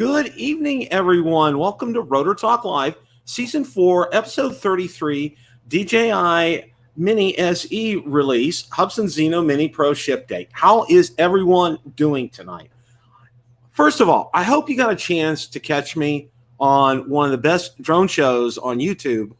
Good evening, everyone. Welcome to Rotor Talk Live, Season 4, Episode 33, DJI Mini SE Release, Hubsan Zino Mini Pro ship date. How is everyone doing tonight? First of all, I hope you got a chance to catch me on one of the best drone shows on YouTube,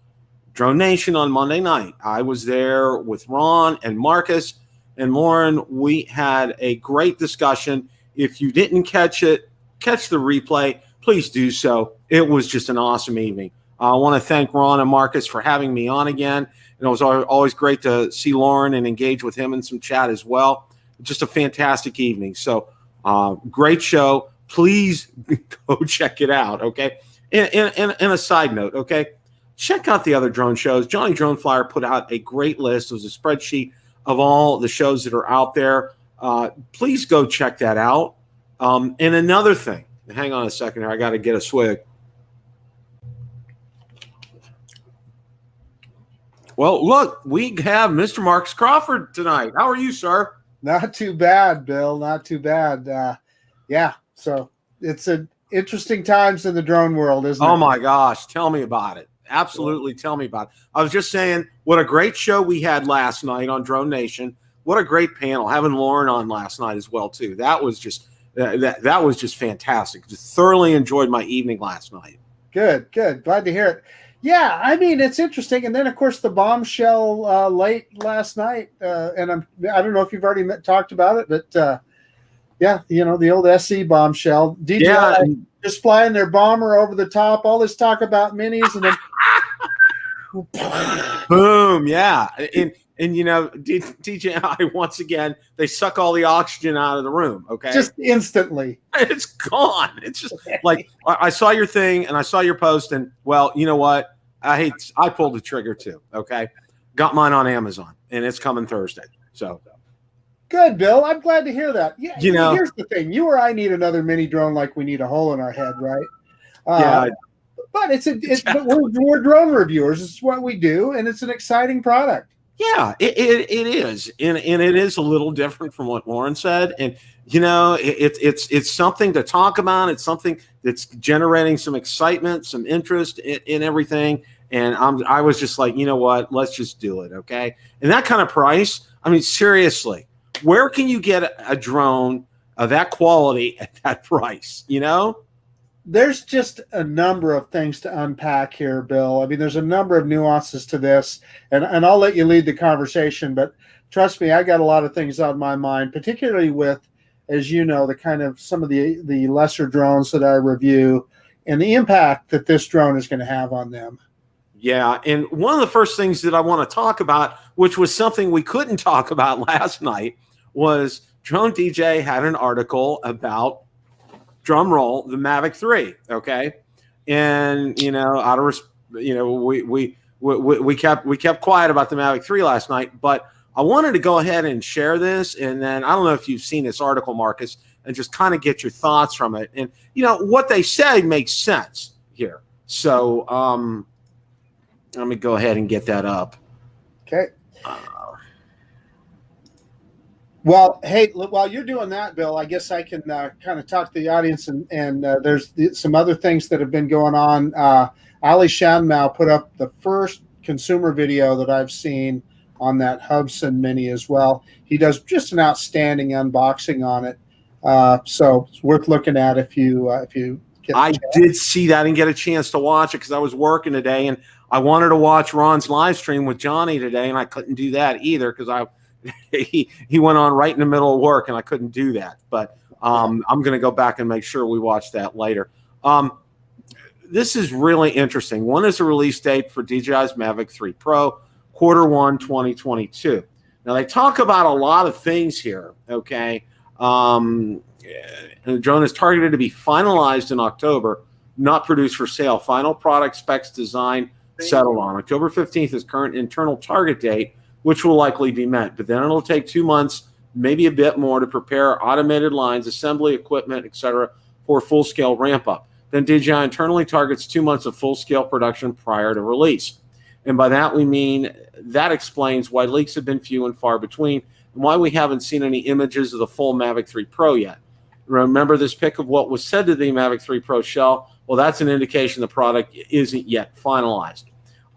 Drone Nation, on Monday night. I was there with Ron and Marcus and Lauren. We had a great discussion. If you didn't catch it, catch the replay, please do so. It was just an awesome evening. I want to thank Ron and Marcus for having me on again. And it was always great to see Lauren and engage with him in some chat as well. Just a fantastic evening. So great show. Please go check it out, okay? And a side note, okay? Check out the other drone shows. Johnny Drone Flyer put out a great list. It was a spreadsheet of all the shows that are out there. Please go check that out. And another thing, hang on a second here. I got to get a swig. Well, look, we have Mr. Marcus Crawford tonight. How are you, sir? Not too bad, Bill. Not too bad. Yeah, so it's an interesting times in the drone world, isn't it? Oh, my gosh. Tell me about it. Absolutely. Tell me about it. I was just saying what a great show we had last night on Drone Nation. What a great panel. Having Lauren on last night as well, too. That was just that was just fantastic. Just thoroughly enjoyed my evening last night. Good. Glad to hear it. Yeah, I mean, it's interesting. And then, of course, the bombshell late last night. And I don't know if you've already talked about it, but yeah, you know, the old SE bombshell. DJI just flying their bomber over the top. All this talk about minis, and then boom, yeah. And you know, DJI, once again, they suck all the oxygen out of the room, okay? Just instantly. It's gone. It's just like, I saw your thing and I saw your post, and, well, you know what? I pulled the trigger too, okay? Got mine on Amazon, and it's coming Thursday. So good, Bill. I'm glad to hear that. Yeah, you know, here's the thing. You or I need another mini drone like we need a hole in our head, right? Yeah. But but we're drone reviewers. It's what we do, and it's an exciting product. Yeah, it is, and it is a little different from what Lauren said, and you know, it's something to talk about. It's something that's generating some excitement, some interest in everything, and I was just like, you know what, let's just do it, okay? And that kind of price, I mean, seriously, where can you get a drone of that quality at that price? You know? There's just a number of things to unpack here, Bill. I mean, there's a number of nuances to this, and I'll let you lead the conversation, but trust me, I got a lot of things on my mind, particularly with, as you know, the kind of some of the lesser drones that I review and the impact that this drone is going to have on them. Yeah, and one of the first things that I want to talk about, which was something we couldn't talk about last night, was DroneDJ had an article about, drum roll, the Mavic 3, okay? And you know, we kept quiet about the Mavic 3 last night, but I wanted to go ahead and share this, and then I don't know if you've seen this article, Marcus, and just kind of get your thoughts from it. And you know, what they say makes sense here. So let me go ahead and get that up. Okay. Well, hey, while you're doing that, Bill, I guess I can kind of talk to the audience, and there's some other things that have been going on. Ali Shanmao put up the first consumer video that I've seen on that Hubsan Mini as well. He does just an outstanding unboxing on it, so it's worth looking at if you get. I did see that and get a chance to watch it because I was working today, and I wanted to watch Ron's live stream with Johnny today, and I couldn't do that either because he went on right in the middle of work, and I couldn't do that. But I'm going to go back and make sure we watch that later. This is really interesting. One is a release date for DJI's Mavic 3 Pro, Q1 2022. Now, they talk about a lot of things here, okay? And the drone is targeted to be finalized in October, not produced for sale. Final product specs design settled on. October 15th is current internal target date, which will likely be met. But then it'll take 2 months, maybe a bit more, to prepare automated lines, assembly equipment, etc., for full-scale ramp-up. Then DJI internally targets 2 months of full-scale production prior to release. And by that we mean that explains why leaks have been few and far between and why we haven't seen any images of the full Mavic 3 Pro yet. Remember this pic of what was said to the Mavic 3 Pro shell? Well, that's an indication the product isn't yet finalized.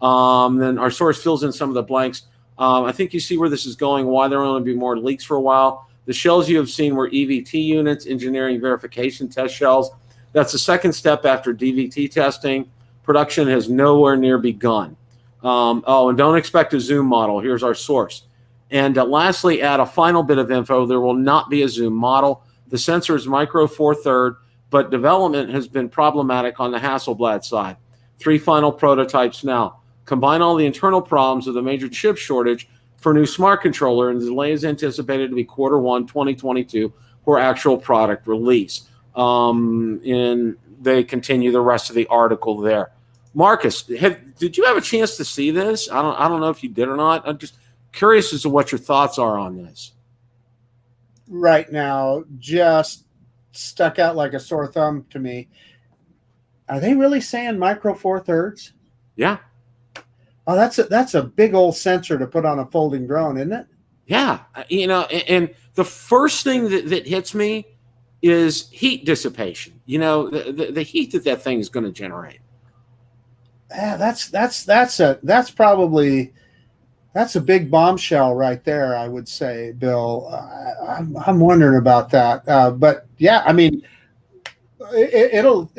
Then our source fills in some of the blanks. I think you see where this is going, why there will only be more leaks for a while. The shells you have seen were EVT units, engineering verification test shells. That's the second step after DVT testing. Production has nowhere near begun. And don't expect a zoom model. Here's our source. And lastly, add a final bit of info. There will not be a zoom model. The sensor is micro four third, but development has been problematic on the Hasselblad side. 3 final prototypes now. Combine all the internal problems of the major chip shortage for new smart controller, and the delay is anticipated to be Q1 2022 for actual product release. And they continue the rest of the article there. Marcus, did you have a chance to see this? I don't know if you did or not. I'm just curious as to what your thoughts are on this. Right now, just stuck out like a sore thumb to me. Are they really saying micro four thirds? Yeah. Oh, that's a big old sensor to put on a folding drone, isn't it? Yeah. You know, and the first thing that hits me is heat dissipation. You know, the heat that thing is going to generate. Yeah, that's a big bombshell right there, I would say, Bill. I'm wondering about that. But yeah, I mean, it'll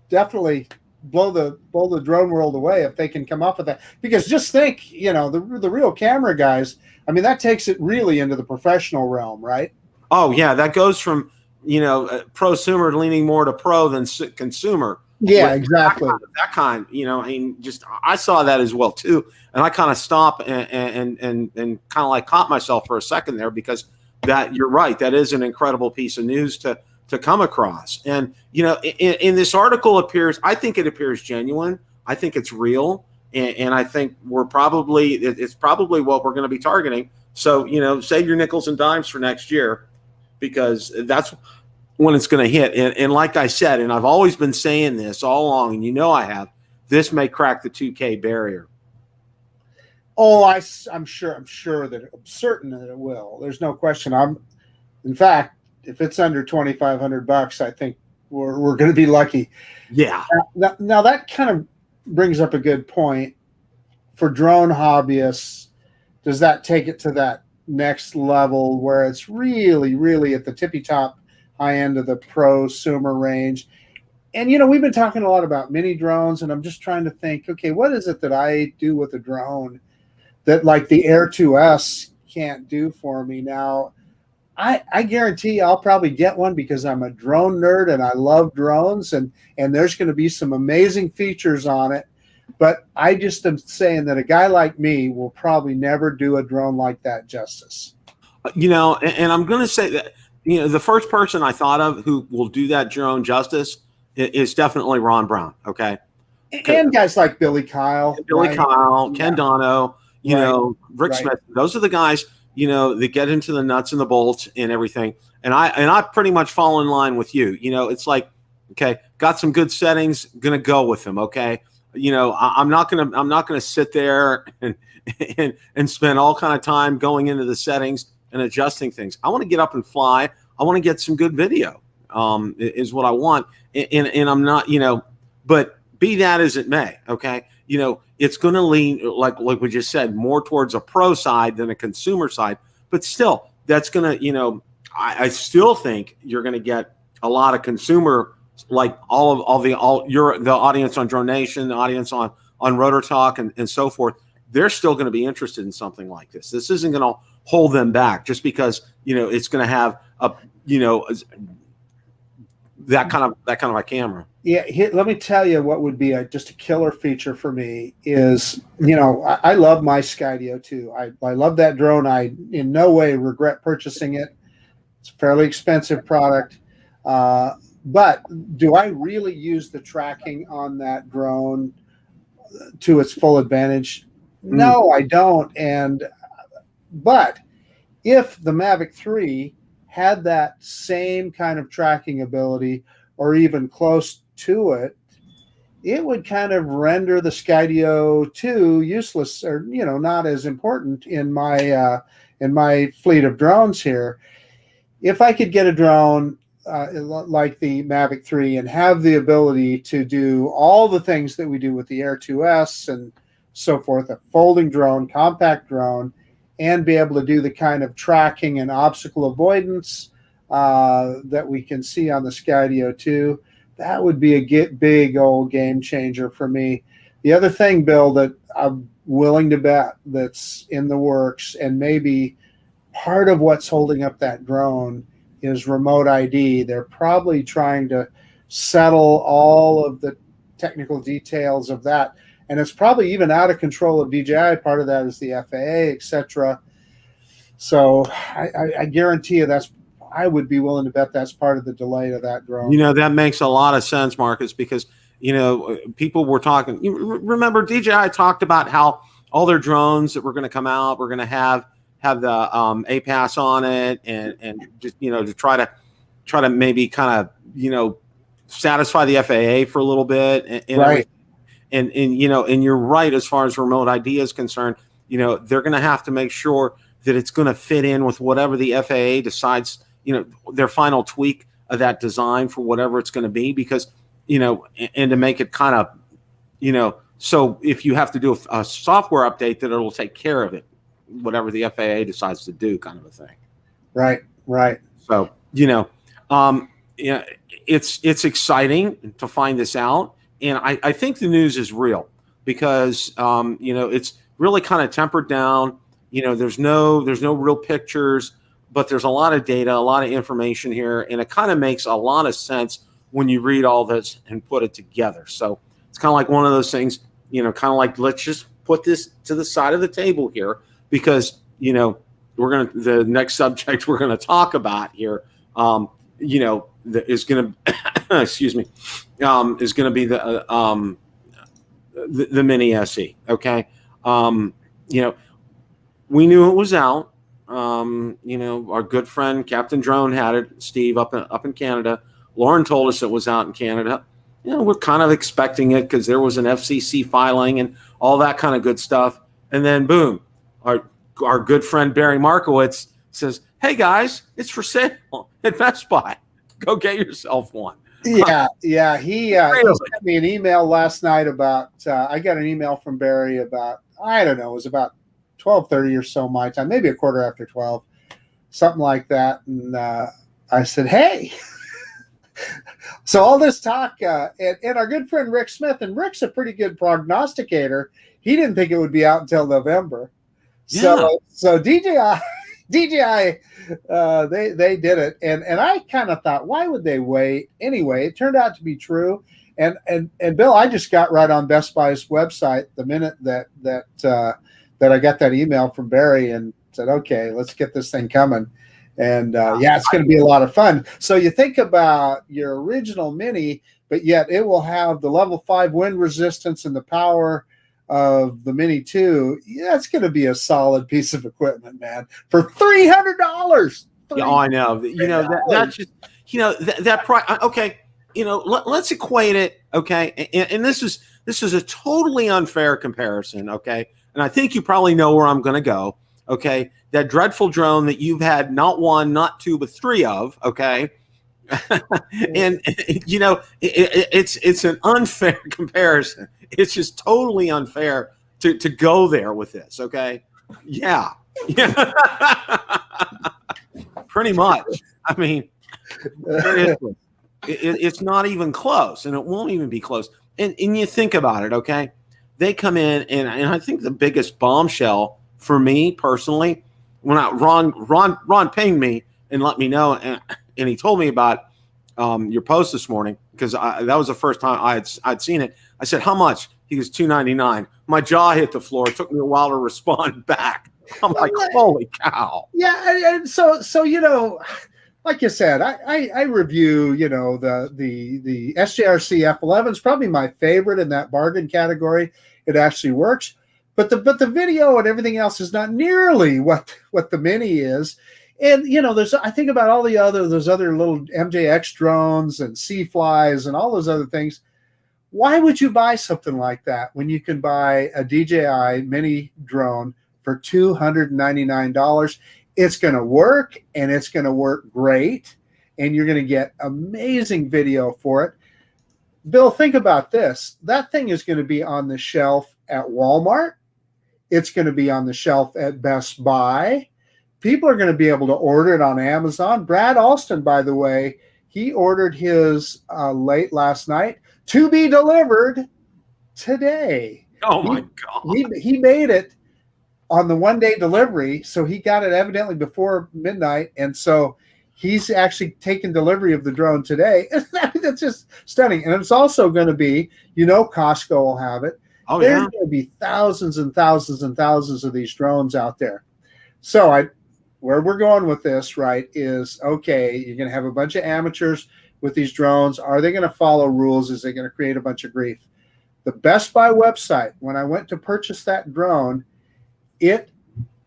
definitely blow the drone world away if they can come up with that. Because just think, you know, the real camera guys. I mean, that takes it really into the professional realm, right? Oh yeah, that goes from, you know, prosumer leaning more to pro than consumer. Yeah, exactly. That kind, you know, I mean, just I saw that as well too, and I kind of stopped and kind of like caught myself for a second there, because that you're right, that is an incredible piece of news to come across. And you know, in this article I think it appears genuine. I think it's real, and I think it's probably what we're going to be targeting. So you know, save your nickels and dimes for next year, because that's when it's going to hit. And like I said, and I've always been saying this all along, and you know I have, this may crack the 2K barrier. Oh, I'm certain that it will. There's no question. In fact, if it's under $2,500, I think we're going to be lucky. Yeah. Now that kind of brings up a good point for drone hobbyists. Does that take it to that next level where it's really, really at the tippy top high end of the prosumer range? And, you know, we've been talking a lot about mini drones, and I'm just trying to think, okay, what is it that I do with a drone that like the Air 2S can't do for me? Now, I guarantee I'll probably get one because I'm a drone nerd and I love drones, and there's going to be some amazing features on it. But I just am saying that a guy like me will probably never do a drone like that justice. You know, and I'm going to say that, you know, the first person I thought of who will do that drone justice is definitely Ron Brown. Okay. And guys like Billy Kyle, Ken Dono, you know, Rick Smith. Those are the guys, you know, that get into the nuts and the bolts and everything. And I pretty much fall in line with you. You know, it's like, okay, got some good settings, gonna go with them. Okay. You know, I'm not gonna sit there and spend all kind of time going into the settings and adjusting things. I want to get up and fly. I want to get some good video, is what I want. And I'm not, you know, but be that as it may, okay, you know, it's going to lean, like we just said, more towards a pro side than a consumer side. But still, that's going to, you know, I still think you're going to get a lot of consumer, like the audience on Drone Nation, the audience on Rotor Talk and so forth. They're still going to be interested in something like this. This isn't going to hold them back just because, you know, it's going to have a, you know, that kind of a camera. Yeah, let me tell you what would be just a killer feature for me is, you know, I love my Skydio too. I love that drone. I in no way regret purchasing it. It's a fairly expensive product. But do I really use the tracking on that drone to its full advantage? No, I don't. But if the Mavic 3 had that same kind of tracking ability or even close to it, it would kind of render the Skydio 2 useless, or, you know, not as important in my fleet of drones here. if I could get a drone like the Mavic 3 and have the ability to do all the things that we do with the Air 2S and so forth, a folding drone, compact drone, and be able to do the kind of tracking and obstacle avoidance that we can see on the Skydio 2, that would be a big old game changer for me. The other thing, Bill, that I'm willing to bet that's in the works, and maybe part of what's holding up that drone, is remote ID. They're probably trying to settle all of the technical details of that. And it's probably even out of control of DJI. Part of that is the FAA, etc. So I guarantee you I would be willing to bet that's part of the delay of that drone. That makes a lot of sense, Marcus, because, people were talking. You remember DJI talked about how all their drones that were going to come out were going to have the APAS on it, and just, to try to maybe kind of, satisfy the FAA for a little bit. And right. And you're right, as far as remote ID is concerned, they're going to have to make sure that it's going to fit in with whatever the FAA decides, their final tweak of that design for whatever it's going to be, because, and to make it kind of, so if you have to do a software update, that it'll take care of it, whatever the FAA decides to do, kind of a thing. Right. So, it's exciting to find this out. And I think the news is real, because, it's really kind of tempered down. There's no real pictures, but there's a lot of data, a lot of information here. And it kind of makes a lot of sense when you read all this and put it together. So it's kind of like one of those things, kind of like, let's just put this to the side of the table here, because, the next subject we're going to talk about here, is going to, excuse me, is going to be the Mini SE. Okay. We knew it was out. Our good friend Captain Drone had it. Steve up in Canada. Lauren told us it was out in Canada. We're kind of expecting it because there was an FCC filing and all that kind of good stuff. And then boom, our good friend Barry Markowitz says, "Hey guys, it's for sale at Best Buy. Go get yourself one." Yeah. He sent me an email last night about. I got an email from Barry about, I don't know, it was about 12:30 or so my time, maybe a quarter after 12, something like that. And I said, "Hey." So all this talk, and our good friend Rick Smith, and Rick's a pretty good prognosticator. He didn't think it would be out until November. Yeah. So DJI, they did it, and I kind of thought, why would they wait? Anyway, it turned out to be true. And Bill, I just got right on Best Buy's website the minute that I got that email from Barry, and said, okay, let's get this thing coming. And it's going to be a lot of fun. So you think about your original Mini, but yet it will have the level 5 wind resistance and the power of the Mini 2. Yeah, it's going to be a solid piece of equipment, man, for $300. Yeah, I know. That's just, that price. Okay. Let's equate it. Okay. And this is a totally unfair comparison. Okay. And I think you probably know where I'm going to go. Okay. That dreadful drone that you've had not one, not two, but three of. Okay. And it's an unfair comparison. It's just totally unfair to go there with this. Okay. Yeah. Pretty much. I mean, it's not even close, and it won't even be close. And you think about it, okay? They come in, and I think the biggest bombshell for me personally, when Ron pinged me and let me know, and he told me about your post this morning, because that was the first time I'd seen it. I said, "How much?" He goes, $299. My jaw hit the floor. It took me a while to respond back. I'm like, holy cow. Yeah, and so like you said, I review, the SJRC F11 is probably my favorite in that bargain category. It actually works, but the video and everything else is not nearly what the Mini is. And I think about all those other little MJX drones and C-Flies and all those other things. Why would you buy something like that when you can buy a DJI Mini drone for $299? It's going to work, and it's going to work great, and you're going to get amazing video for it. Bill, think about this. That thing is going to be on the shelf at Walmart. It's going to be on the shelf at Best Buy. People are going to be able to order it on Amazon. Brad Alston, by the way, he ordered his late last night to be delivered today. Oh, my God. He made it on the one-day delivery, so he got it evidently before midnight, and so he's actually taken delivery of the drone today. That's just stunning. And it's also going to be, Costco will have it. Oh, There's yeah. going to be thousands and thousands and thousands of these drones out there. So where we're going with this, right, is, okay, you're going to have a bunch of amateurs with these drones. Are they going to follow rules? Is they going to create a bunch of grief? The Best Buy website, when I went to purchase that drone, it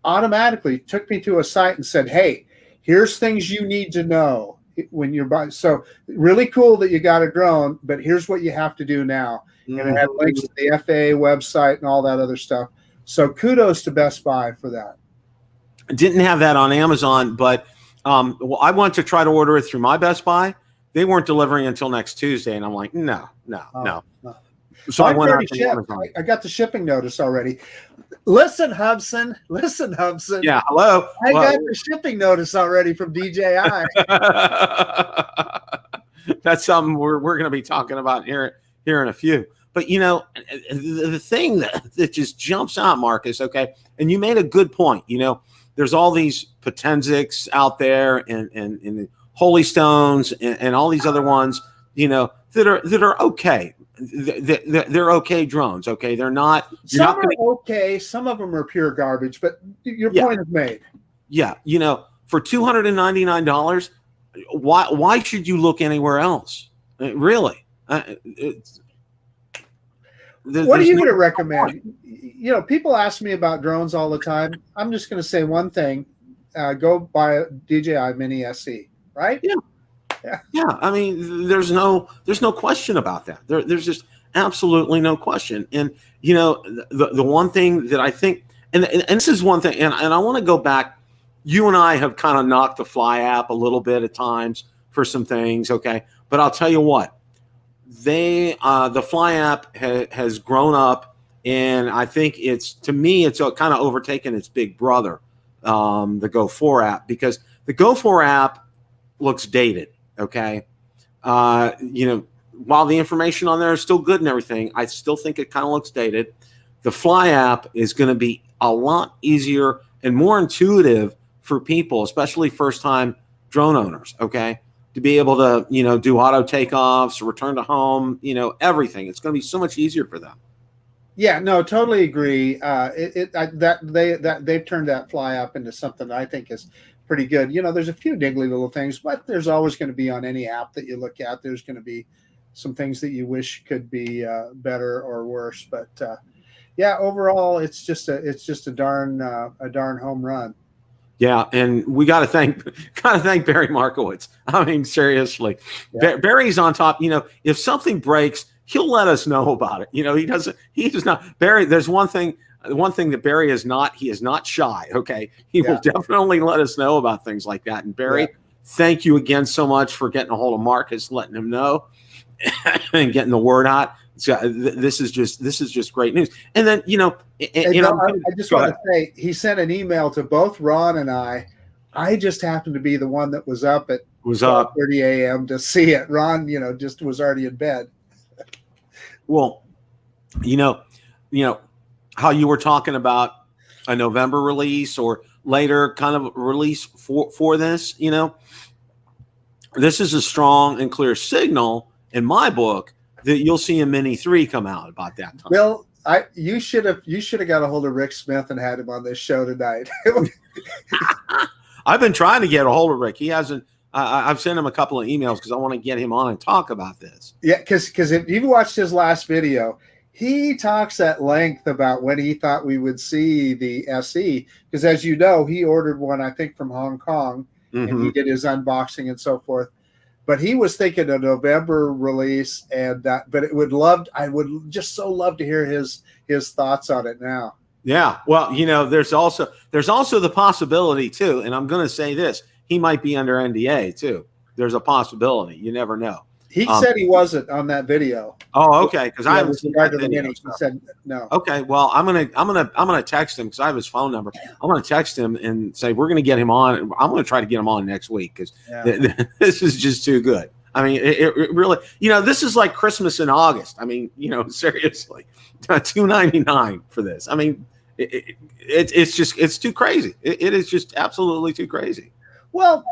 automatically took me to a site and said, hey, here's things you need to know when you're buying. So really cool that you got a drone, but here's what you have to do now. And it had links to the FAA website and all that other stuff. So kudos to Best Buy for that. Didn't have that on Amazon, but I went to try to order it through my Best Buy. They weren't delivering until next Tuesday, and I'm like, no. So I went out to Amazon. I got the shipping notice already. Listen, Hubsan. Yeah, hello. I got the shipping notice already from DJI. That's something we're going to be talking about here in a few. But, the thing that just jumps out, Marcus, okay, and you made a good point. There's all these Potenzics out there and Holy Stones and all these other ones, that are okay. They're okay drones. Okay, they're not. Some are okay. Some of them are pure garbage. But your point is made. Yeah, for $299, why should you look anywhere else? Really? What are you going to recommend? People ask me about drones all the time. I'm just going to say one thing: go buy a DJI Mini SE. Right? Yeah. I mean, there's no question about that. There's just absolutely no question. And the one thing that I think, and this is one thing, and I want to go back. You and I have kind of knocked the Fly app a little bit at times for some things, okay? But I'll tell you what, the Fly app has grown up, and I think it's kind of overtaken its big brother, the Go 4 app, because the Go 4 app looks dated. Okay. While the information on there is still good and everything, I still think it kind of looks dated. The Fly app is going to be a lot easier and more intuitive for people, especially first-time drone owners, okay, to be able to, do auto takeoffs, return to home, everything. It's going to be so much easier for them. Yeah, no, totally agree. They've turned that Fly app into something that I think is pretty good. There's a few niggly little things, but there's always going to be on any app that you look at. There's going to be some things that you wish could be better or worse. But overall, it's just a darn home run. Yeah, and we got to thank Barry Markowitz. I mean, seriously, Barry's on top. If something breaks, he'll let us know about it. He does not. Barry, there's one thing that Barry is not, he is not shy. Okay. He will definitely let us know about things like that. And Barry, thank you again so much for getting a hold of Marcus, letting him know and getting the word out. So this is just great news. And then, I just want to say, he sent an email to both Ron and I. I just happened to be the one that was up at 12:30 a.m. to see it. Ron, just was already in bed. Well, how you were talking about a November release or later kind of release for this, this is a strong and clear signal in my book that you'll see a Mini 3 come out about that time. Well, you should have got a hold of Rick Smith and had him on this show tonight. I've been trying to get a hold of Rick. He hasn't. I've sent him a couple of emails because I want to get him on and talk about this. Yeah, because if you watched his last video, he talks at length about when he thought we would see the SE. Because as you know, he ordered one, I think, from Hong Kong, and he did his unboxing and so forth. But he was thinking a November release, and but I would just so love to hear his thoughts on it now. Yeah. Well, there's also the possibility too, and I'm going to say this: he might be under NDA too. There's a possibility. You never know. He said he wasn't on that video. Oh, okay. Because I haven't seen that video. He said no. Okay. Well, I'm gonna text him because I have his phone number. I'm gonna text him and say we're gonna get him on. I'm gonna try to get him on next week because this is just too good. I mean, it really. This is like Christmas in August. I mean, seriously, $299 for this. I mean, it's too crazy. It is just absolutely too crazy. Well,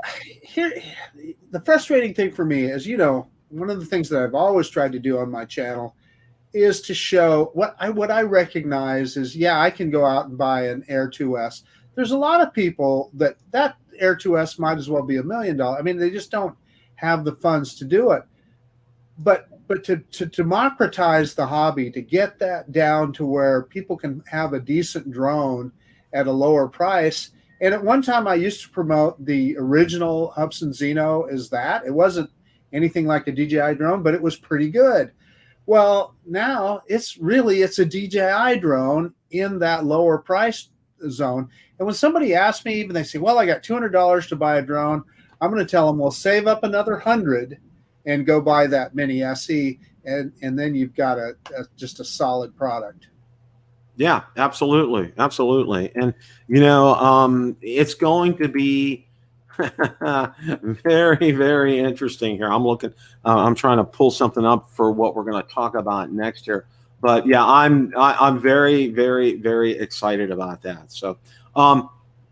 here, the frustrating thing for me is, one of the things that I've always tried to do on my channel is to show what I recognize is, I can go out and buy an Air 2S. There's a lot of people that Air 2S might as well be $1 million. I mean, they just don't have the funds to do it. But to democratize the hobby, to get that down to where people can have a decent drone at a lower price. And at one time I used to promote the original Hubsan Zino as that. It wasn't anything like a DJI drone, but it was pretty good. Well, now it's a DJI drone in that lower price zone. And when somebody asks me, even they say, well, I got $200 to buy a drone, I'm going to tell them, well, save up another 100 and go buy that Mini SE. And then you've got just a solid product. Yeah, absolutely. Absolutely. And, it's going to be very, very interesting here. I'm trying to pull something up for what we're going to talk about next year. But yeah, I'm very, very, very excited about that. So,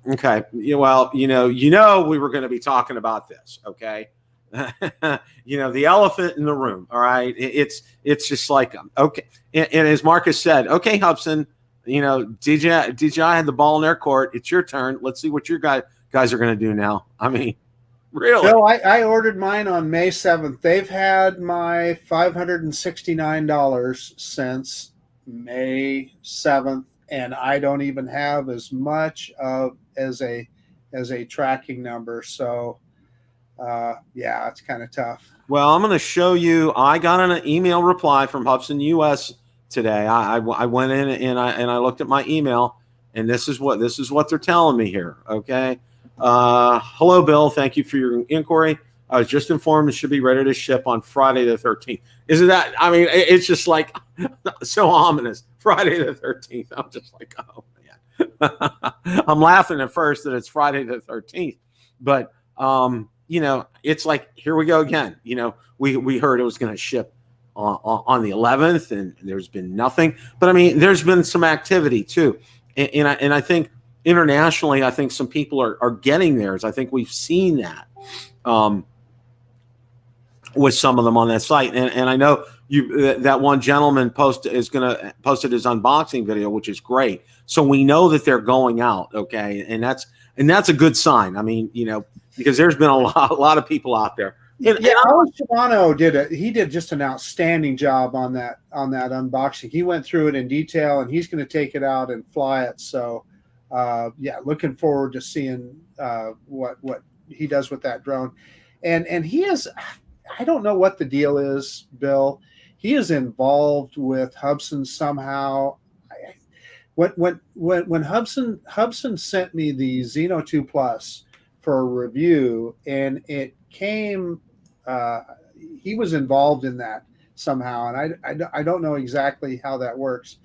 okay. Well, we were going to be talking about this. Okay. The elephant in the room. All right. It's just like, okay. And as Marcus said, okay, Hubsan, DJI had the ball in their court. It's your turn. Let's see what your guys are going to do now. I mean, really? So I ordered mine on May 7th. They've had my $569 since May 7th, and I don't even have as much as a tracking number. So, it's kind of tough. Well, I'm going to show you. I got an email reply from Hubsan US today. I went in and I looked at my email, and this is what they're telling me here. Okay. Hello, Bill. Thank you for your inquiry. I was just informed it should be ready to ship on Friday the 13th. Isn't that? I mean, it's just like so ominous. Friday the 13th. I'm just like, oh man. I'm laughing at first that it's Friday the 13th, but it's like, here we go again. We heard it was going to ship on the 11th, and there's been nothing. But I mean, there's been some activity too, and I think internationally, I think some people are getting theirs. I think we've seen that with some of them on that site, and I know that one gentleman posted his unboxing video, which is great. So we know that they're going out, okay, and that's a good sign. I mean, because there's been a lot of people out there. And Alan Shimano did just an outstanding job on that unboxing. He went through it in detail, and he's going to take it out and fly it. So, looking forward to seeing what he does with that drone. And he is, I don't know what the deal is, Bill. He is involved with Hubsan somehow. When Hubsan sent me the Zino 2 Plus for a review, and it came, he was involved in that somehow, and I don't know exactly how that works.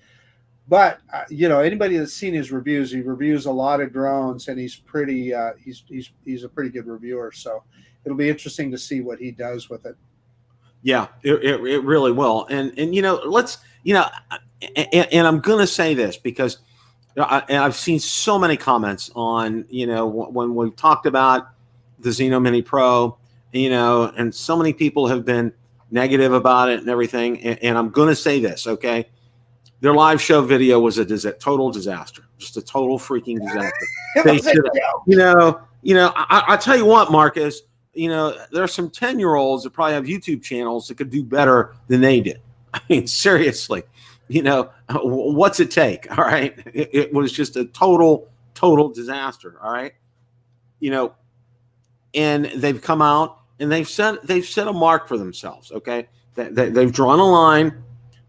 But anybody that's seen his reviews, he reviews a lot of drones, and he's pretty he's a pretty good reviewer. So it'll be interesting to see what he does with it. Yeah, it really will. And let's and I'm gonna say this because I've seen so many comments on when we talked about the Zino Mini Pro, and so many people have been negative about it and everything. And I'm gonna say this, okay. Their live show video was a total disaster, just a total freaking disaster. They should, I tell you what, Marcus, there are some 10-year-olds that probably have YouTube channels that could do better than they did. I mean, seriously, what's it take? All right. It was just a total disaster. All right. And they've come out and they've set a mark for themselves. Okay. They've drawn a line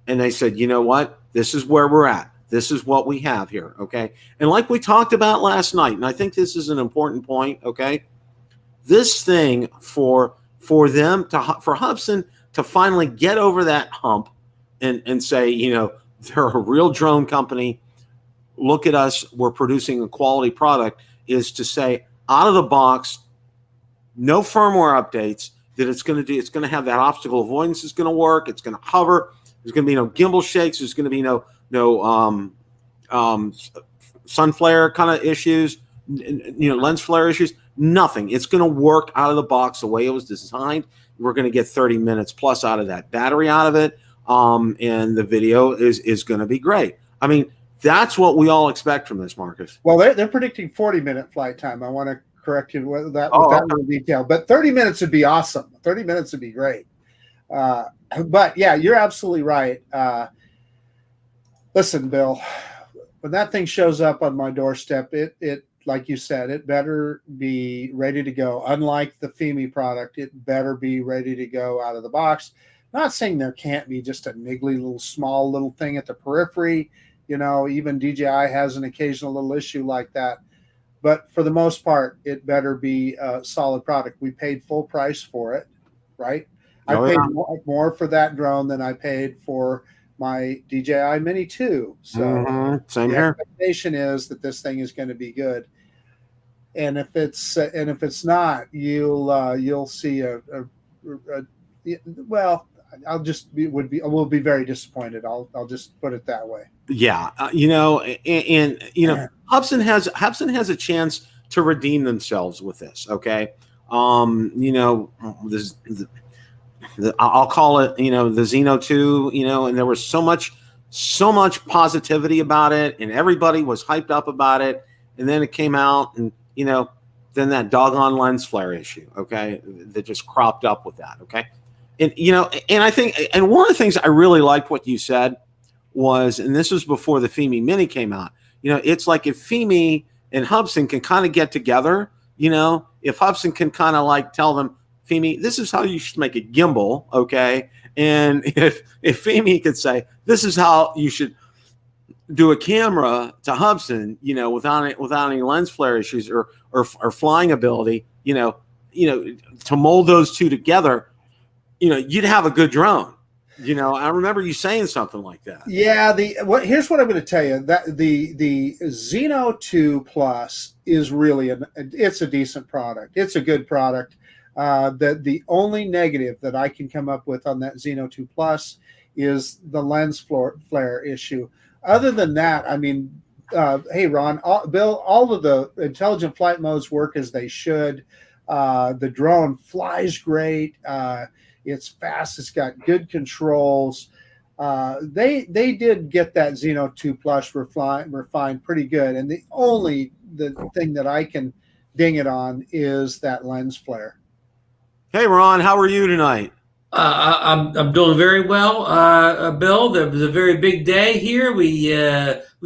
and they said, you know what? This is where we're at. this is what we have here, okay? And like we talked about last night, and I think this is an important point, okay? This thing for Hubsan to finally get over that hump and say, you know, they're a real drone company. Look at us, we're producing a quality product, is to say out of the box, no firmware updates, that it's going to have that obstacle avoidance is going to work. It's going to hover. There's going to be no gimbal shakes. There's going to be no sun flare kind of issues, you know, lens flare issues. Nothing. It's going to work out of the box the way it was designed. We're going to get 30 minutes plus out of that battery out of it, and the video is going to be great. I mean, that's what we all expect from this, Marcus. Well, they're predicting 40-minute flight time. I want to correct you with that little detail, but 30 minutes would be awesome. 30 minutes would be great. But yeah, you're absolutely right. Listen, Bill, when that thing shows up on my doorstep, it like you said, it better be ready to go. Unlike the Fimi product, it better be ready to go out of the box. Not saying there can't be just a niggly little small little thing at the periphery. You know, even DJI has an occasional little issue like that. But for the most part, it better be a solid product. We paid full price for it, right? I paid more for that drone than I paid for my DJI Mini 2. So same the here. expectation is that this thing is going to be good. And if it's not, you'll see well, we'll be very disappointed. I'll just put it that way. Yeah, you know, and you know, Hubsan has a chance to redeem themselves with this. Okay, you know, I'll call it, you know, the Zino 2. You know, and there was so much positivity about it, and everybody was hyped up about it, and then it came out, and you know, then that doggone lens flare issue. Okay, that just cropped up with that. Okay, and you know, and I think, and one of the things I really liked what you said was, and this was before the Fimi Mini came out, you know, it's like if Fimi and Hubsan can kind of get together, you know, if Hubsan can kind of like tell them, Fimi, this is how you should make a gimbal, okay? And if Fimi could say, this is how you should do a camera to Hubsan, you know, without any lens flare issues or flying ability, you know, to mold those two together, you know, you'd have a good drone. You know, I remember you saying something like that. Yeah. Here's what I'm going to tell you. That the Zino 2 Plus is really it's a decent product. It's a good product. The only negative that I can come up with on that Zino 2 Plus is the lens flare issue. Other than that, I mean, hey Ron, Bill, all of the intelligent flight modes work as they should. The drone flies great. It's fast. It's got good controls. They did get that Zino 2 Plus refined pretty good. And the thing that I can ding it on is that lens flare. Hey Ron, how are you tonight? I'm doing very well, Bill. There was a very big day here. We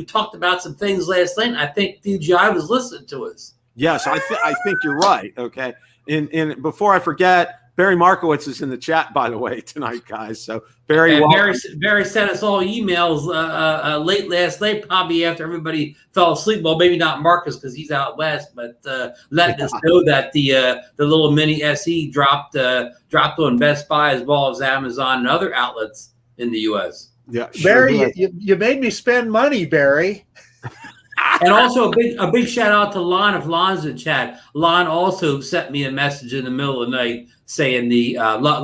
talked about some things last night. And I think DJI was listening to us. Yes, I think you're right. Okay, and before I forget, Barry Markowitz is in the chat, by the way, tonight, guys. So Barry sent us all emails late last night, probably after everybody fell asleep. Well, maybe not Marcus because he's out west, but letting us know that the little Mini SE dropped on Best Buy as well as Amazon and other outlets in the U.S. Yeah, sure. Barry, you made me spend money, Barry. And also a big shout out to Lon, if Lon's in chat. Lon also sent me a message in the middle of the night saying Lon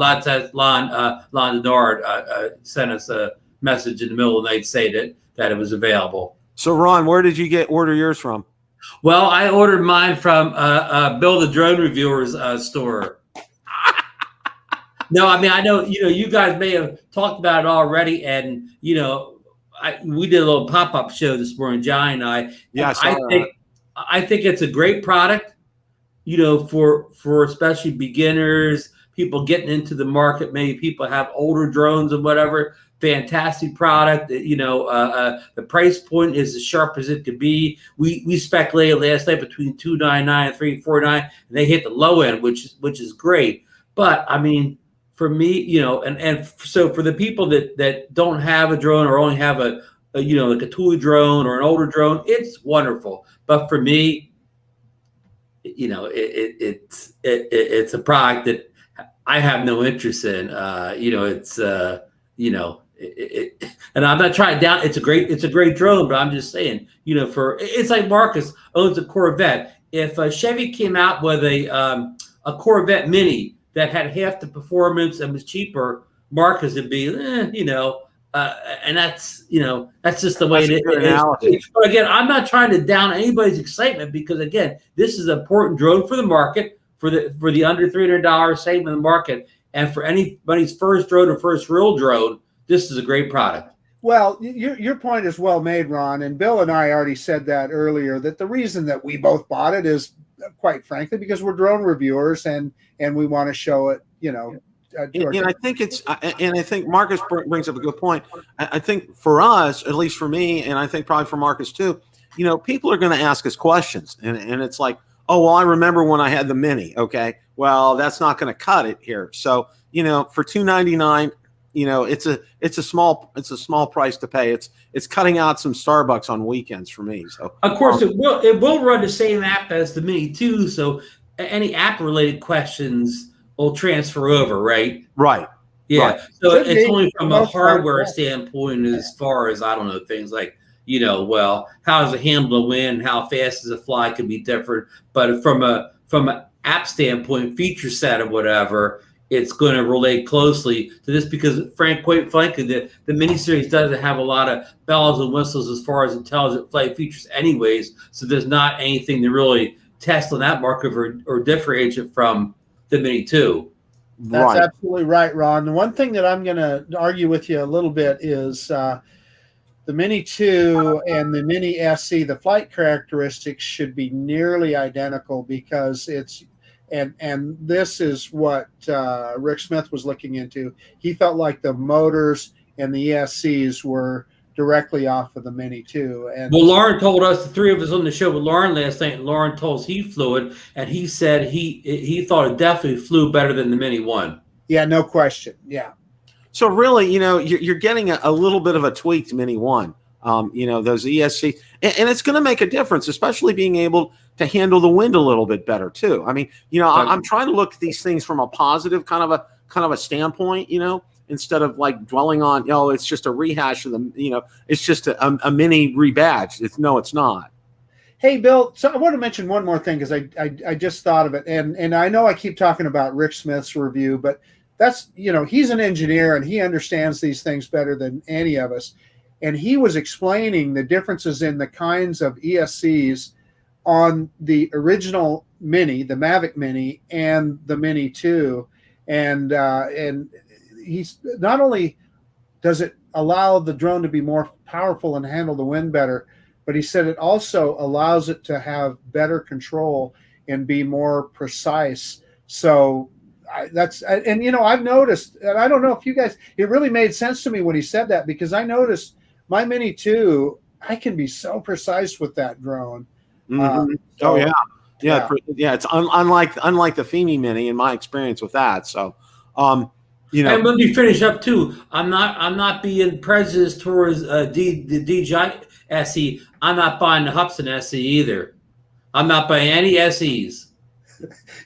Denard sent us a message in the middle of the night saying that it was available. So Ron, where did you order yours from? Well, I ordered mine from Bill the Drone Reviewer's store. No, I mean, I know, you know, you guys may have talked about it already, and you know, we did a little pop-up show this morning, Johnny and I. Yeah, I think it's a great product, you know, for especially beginners, people getting into the market. Maybe people have older drones and whatever. Fantastic product. You know, the price point is as sharp as it could be. We speculated last night between $299 and $349, and they hit the low end, which is great. But I mean, for me, you know, and so for the people that don't have a drone or only have a like a toy drone or an older drone, it's wonderful. But for me, it's a product that I have no interest in. And I'm not trying down. It's a great drone, but I'm just saying, it's like Marcus owns a Corvette. If Chevy came out with a Corvette Mini that had half the performance and was cheaper, Marcus would be, and that's just the way it is. But again, I'm not trying to down anybody's excitement, because again, this is an important drone for the market, for the under $300 segment of the market, and for anybody's first drone or first real drone, this is a great product. Well, your point is well made, Ron. And Bill and I already said that earlier, that the reason that we both bought it is, quite frankly, because we're drone reviewers and we want to show it, and I think Marcus brings up a good point. I think for us, at least for me, and I think probably for Marcus too, people are going to ask us questions, and it's like, oh, well, I remember when I had the Mini. Okay, well, that's not going to cut it here. So, for $299, it's a small price to pay. It's cutting out some Starbucks on weekends for me. So of course it will run the same app as the Mini too. So any app related questions will transfer over, right? Right. Yeah. Right. So it's only from a hardware standpoint, as far as, I don't know, things like, well, how does it handle the wind? How fast does it fly? Could be different. But from an app standpoint, feature set or whatever, it's going to relate closely to this, because quite frankly, the Mini series doesn't have a lot of bells and whistles as far as intelligent flight features anyways. So there's not anything to really test on that market or differentiate from the Mini 2. That's absolutely right, Ron. The one thing that I'm going to argue with you a little bit is the Mini 2 and the Mini SE, the flight characteristics should be nearly identical, because it's and this is what Rick Smith was looking into. He felt like the motors and the ESCs were directly off of the Mini 2. And well, Lauren told us, the three of us on the show with Lauren last night, and Lauren told us he flew it, and he said he thought it definitely flew better than the Mini 1. Yeah, no question. Yeah. So really, you're getting a little bit of a tweaked Mini 1. Those ESC, and it's going to make a difference, especially being able to handle the wind a little bit better too. I mean, I'm trying to look at these things from a positive kind of a standpoint, instead of like dwelling on, it's just a rehash of the, it's just a mini rebadged. It's not. Hey, Bill, so I want to mention one more thing, because I just thought of it. And I know I keep talking about Rick Smith's review, but that's, he's an engineer and he understands these things better than any of us. And he was explaining the differences in the kinds of ESCs on the original Mini, the Mavic Mini, and the Mini 2. And he's not only does it allow the drone to be more powerful and handle the wind better, but he said it also allows it to have better control and be more precise. So I've noticed, and I don't know if you guys, it really made sense to me when he said that, because I noticed my Mini 2, I can be so precise with that drone. Mm-hmm. It's unlike the Fimi Mini in my experience with that. So, and let me finish up too. I'm not being prejudiced towards the DJI SE. I'm not buying the Hubsan SE either. I'm not buying any SEs.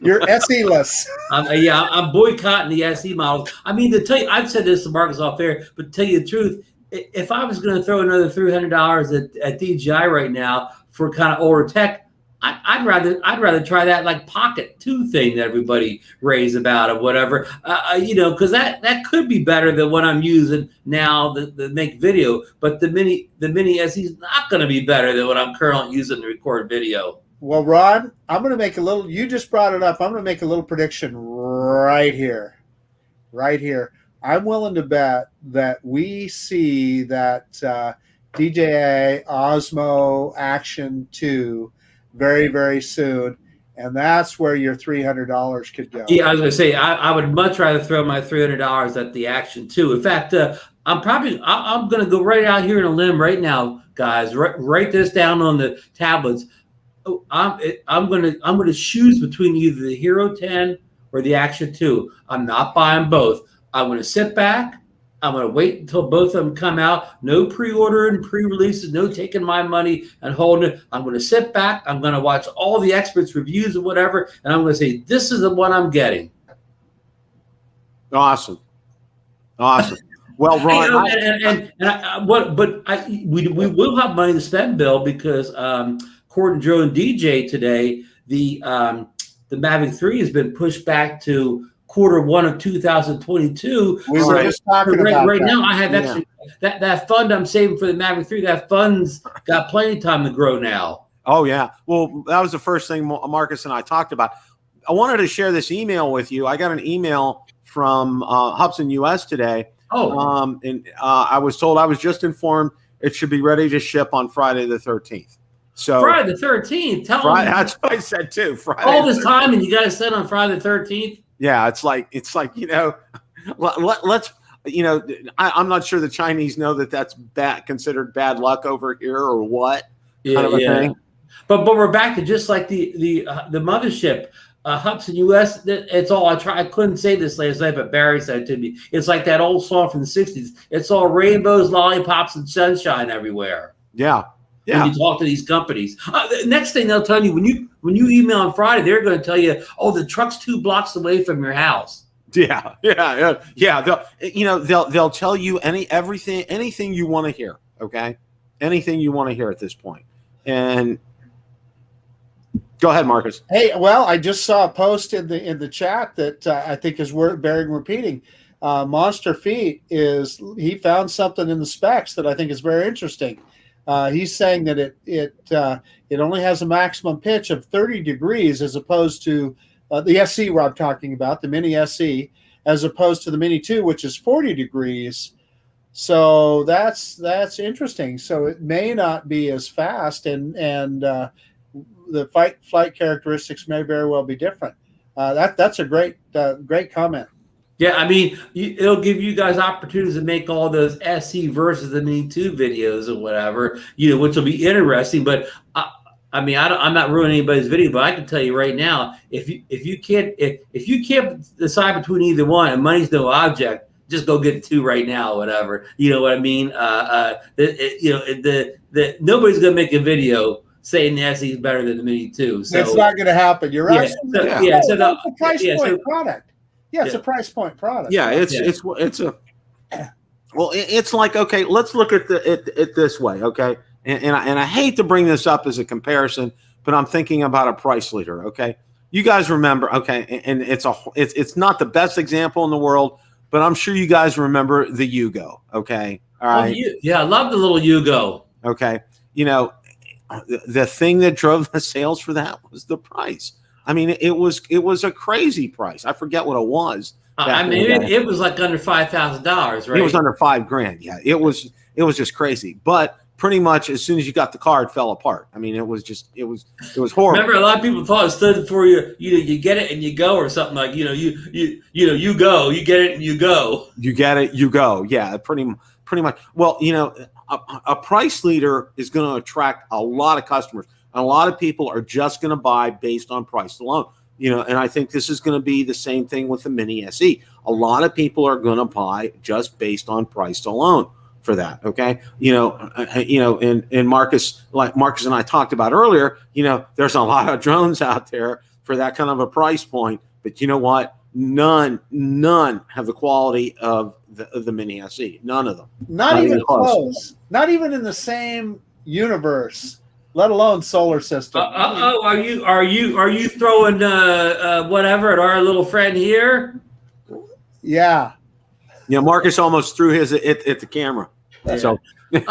You're SE-less. I'm boycotting the SE models. I mean, to tell you, I've said this to Marcus off air, but to tell you the truth, if I was going to throw another $300 at DJI right now for kind of older tech, I'd rather try that like Pocket 2 thing that everybody raves about or whatever, because that could be better than what I'm using now to make video. But the Mini SE is not going to be better than what I'm currently using to record video. Well, Rod, I'm going to make a little. You just brought it up. I'm going to make a little prediction right here. I'm willing to bet that we see that DJI Osmo Action 2 very, very soon, and that's where your $300 could go. Yeah, I was going to say I would much rather throw my $300 at the Action 2. In fact, I'm going to go right out here in a limb right now, guys. Write this down on the tablets. I'm going to choose between either the Hero 10 or the Action 2. I'm not buying both. I'm going to sit back. I'm going to wait until both of them come out. No pre-order and pre-releases, no taking my money and holding it. I'm going to sit back. I'm going to watch all the experts' reviews or whatever, and I'm going to say, this is the one I'm getting. Awesome. Well, Ron, we will have money to spend, Bill, because according to DroneDJ today, the Mavic 3 has been pushed back to Q1 of 2022. We were just talking about right that. now. I have actually that fund I'm saving for the Mavic 3. That fund's got plenty of time to grow now. Oh yeah. Well, that was the first thing Marcus and I talked about. I wanted to share this email with you. I got an email from Hubsan US today. And I was told, I was just informed it should be ready to ship on Friday the 13th. So Friday the 13th. Tell me. That's what I said too. Friday. All this time, and you got to send on Friday the 13th. Yeah, it's like let's I'm not sure the Chinese know that that's considered bad luck over here or what kind of a thing. But we're back to just like the mothership. Hubsan US, it's all I couldn't say this last night, but Barry said it to me. It's like that old song from the 60s. It's all rainbows, lollipops, and sunshine everywhere. Yeah. When you talk to these companies. The next thing they'll tell you, when you email on Friday, they're going to tell you, oh, the truck's 2 blocks away from your house. Yeah. They'll tell you anything you want to hear. Okay. Anything you want to hear at this point. And go ahead, Marcus. Hey, well, I just saw a post in the chat that I think is bearing repeating. Monster Feet he found something in the specs that I think is very interesting. He's saying that it only has a maximum pitch of 30 degrees as opposed to the SE I'm talking about, the Mini SE, as opposed to the Mini 2, which is 40 degrees. So that's interesting. So it may not be as fast, and the flight characteristics may very well be different. That's a great comment. Yeah, I mean, it'll give you guys opportunities to make all those SE versus the Mini 2 videos or whatever, which will be interesting. But I'm not ruining anybody's video, but I can tell you right now, if you can't decide between either one, and money's no object, just go get 2 right now, or whatever. You know what I mean? Nobody's gonna make a video saying the SE is better than the Mini 2. So it's not going to happen. You're right. So the price point product. Yeah, it's a price point product. Yeah, it's like, okay, let's look at it this way, okay? And I hate to bring this up as a comparison, but I'm thinking about a price leader, okay? You guys remember, okay, and it's not the best example in the world, but I'm sure you guys remember the Yugo, okay? All right. I love the little Yugo. Okay. The thing that drove the sales for that was the price. I mean, it was a crazy price. I forget what it was. It was like under $5,000, right? It was under $5,000. Yeah, it was just crazy. But pretty much as soon as you got the car, it fell apart. I mean, it was horrible. Remember, a lot of people thought it stood for you get it and you go, or something like you go, you get it and you go. You get it, you go. Yeah, pretty much. Well, a price leader is going to attract a lot of customers. And a lot of people are just going to buy based on price alone. And I think this is going to be the same thing with the Mini SE. A lot of people are going to buy just based on price alone for that. Okay. And Marcus and I talked about earlier, there's a lot of drones out there for that kind of a price point, but you know what? None have the quality of the Mini SE. None of them. Not even close. Not even in the same universe, let alone solar system. Are you throwing whatever at our little friend here? Yeah. Marcus almost threw his at the camera. Yeah. So the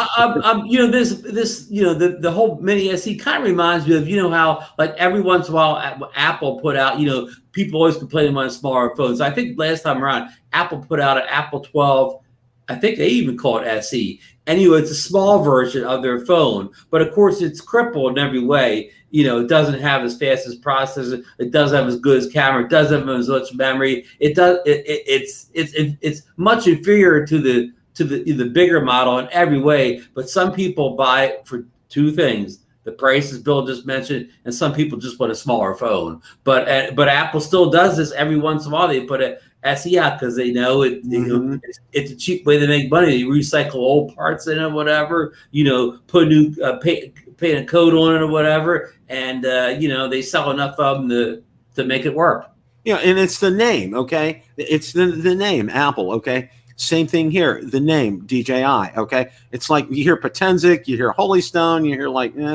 whole Mini SE kind of reminds me of how like every once in a while Apple put out, people always complain about smaller phones. I think last time around Apple put out an Apple 12. I think they even call it SE. Anyway, it's a small version of their phone, but of course it's crippled in every way. It doesn't have as fast as processor. It doesn't have as good as camera. It doesn't have as much memory. It's much inferior to the bigger model in every way. But some people buy it for 2 things: the price, as Bill just mentioned, and some people just want a smaller phone. But Apple still does this every once in a while. They put SE out because they know it. You know, it's a cheap way to make money. You recycle old parts in it, whatever. You know, put new paint a coat on it or whatever, and you know, they sell enough of them to make it work. Yeah, and it's the name, okay? It's the name, Apple, okay? Same thing here, the name, DJI, okay? It's like you hear Potenzic, you hear Holy Stone, you hear like, You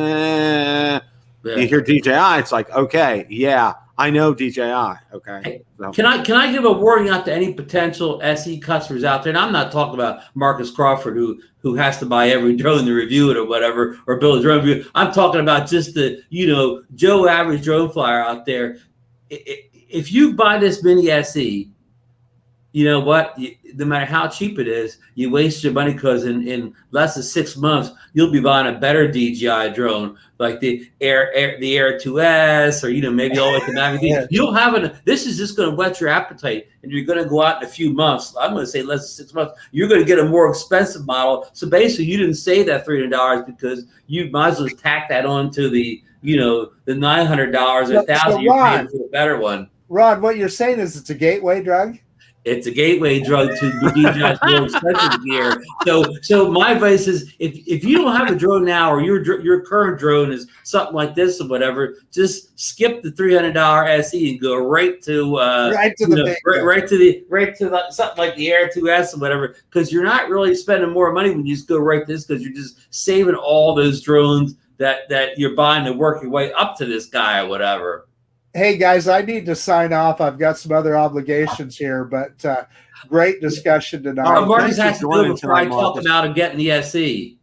hear DJI, it's like, okay, yeah, I know DJI, okay? Hey, so. Can I give a warning out to any potential SE customers out there? And I'm not talking about Marcus Crawford, who has to buy every drone to review it or whatever, or build a drone review. I'm talking about just the, you know, Joe average drone flyer out there. If you buy this Mini SE, you know what? No matter how cheap it is, you waste your money because in less than 6 months, you'll be buying a better DJI drone like the Air 2S, or, you know, maybe all like the Mavic. Yeah. You'll have this is just going to whet your appetite, and you're going to go out in a few months. I'm going to say less than 6 months. You're going to get a more expensive model. So basically, you didn't save that $300 because you might as well tack that on to the, you know, the $900 or $1,000 you're paying for a better one. Rod, what you're saying is it's a gateway drug? It's a gateway drug to the DJI's more expensive gear. So my advice is, if you don't have a drone now, or your current drone is something like this or whatever, just skip the $300 SE and go right to something like the Air 2S or whatever, because you're not really spending more money when you just go right to this, because you're just saving all those drones that you're buying to work your way up to this guy or whatever. Hey guys, I need to sign off. I've got some other obligations here, but great discussion tonight. Marcus has to go before I talk about getting the SE.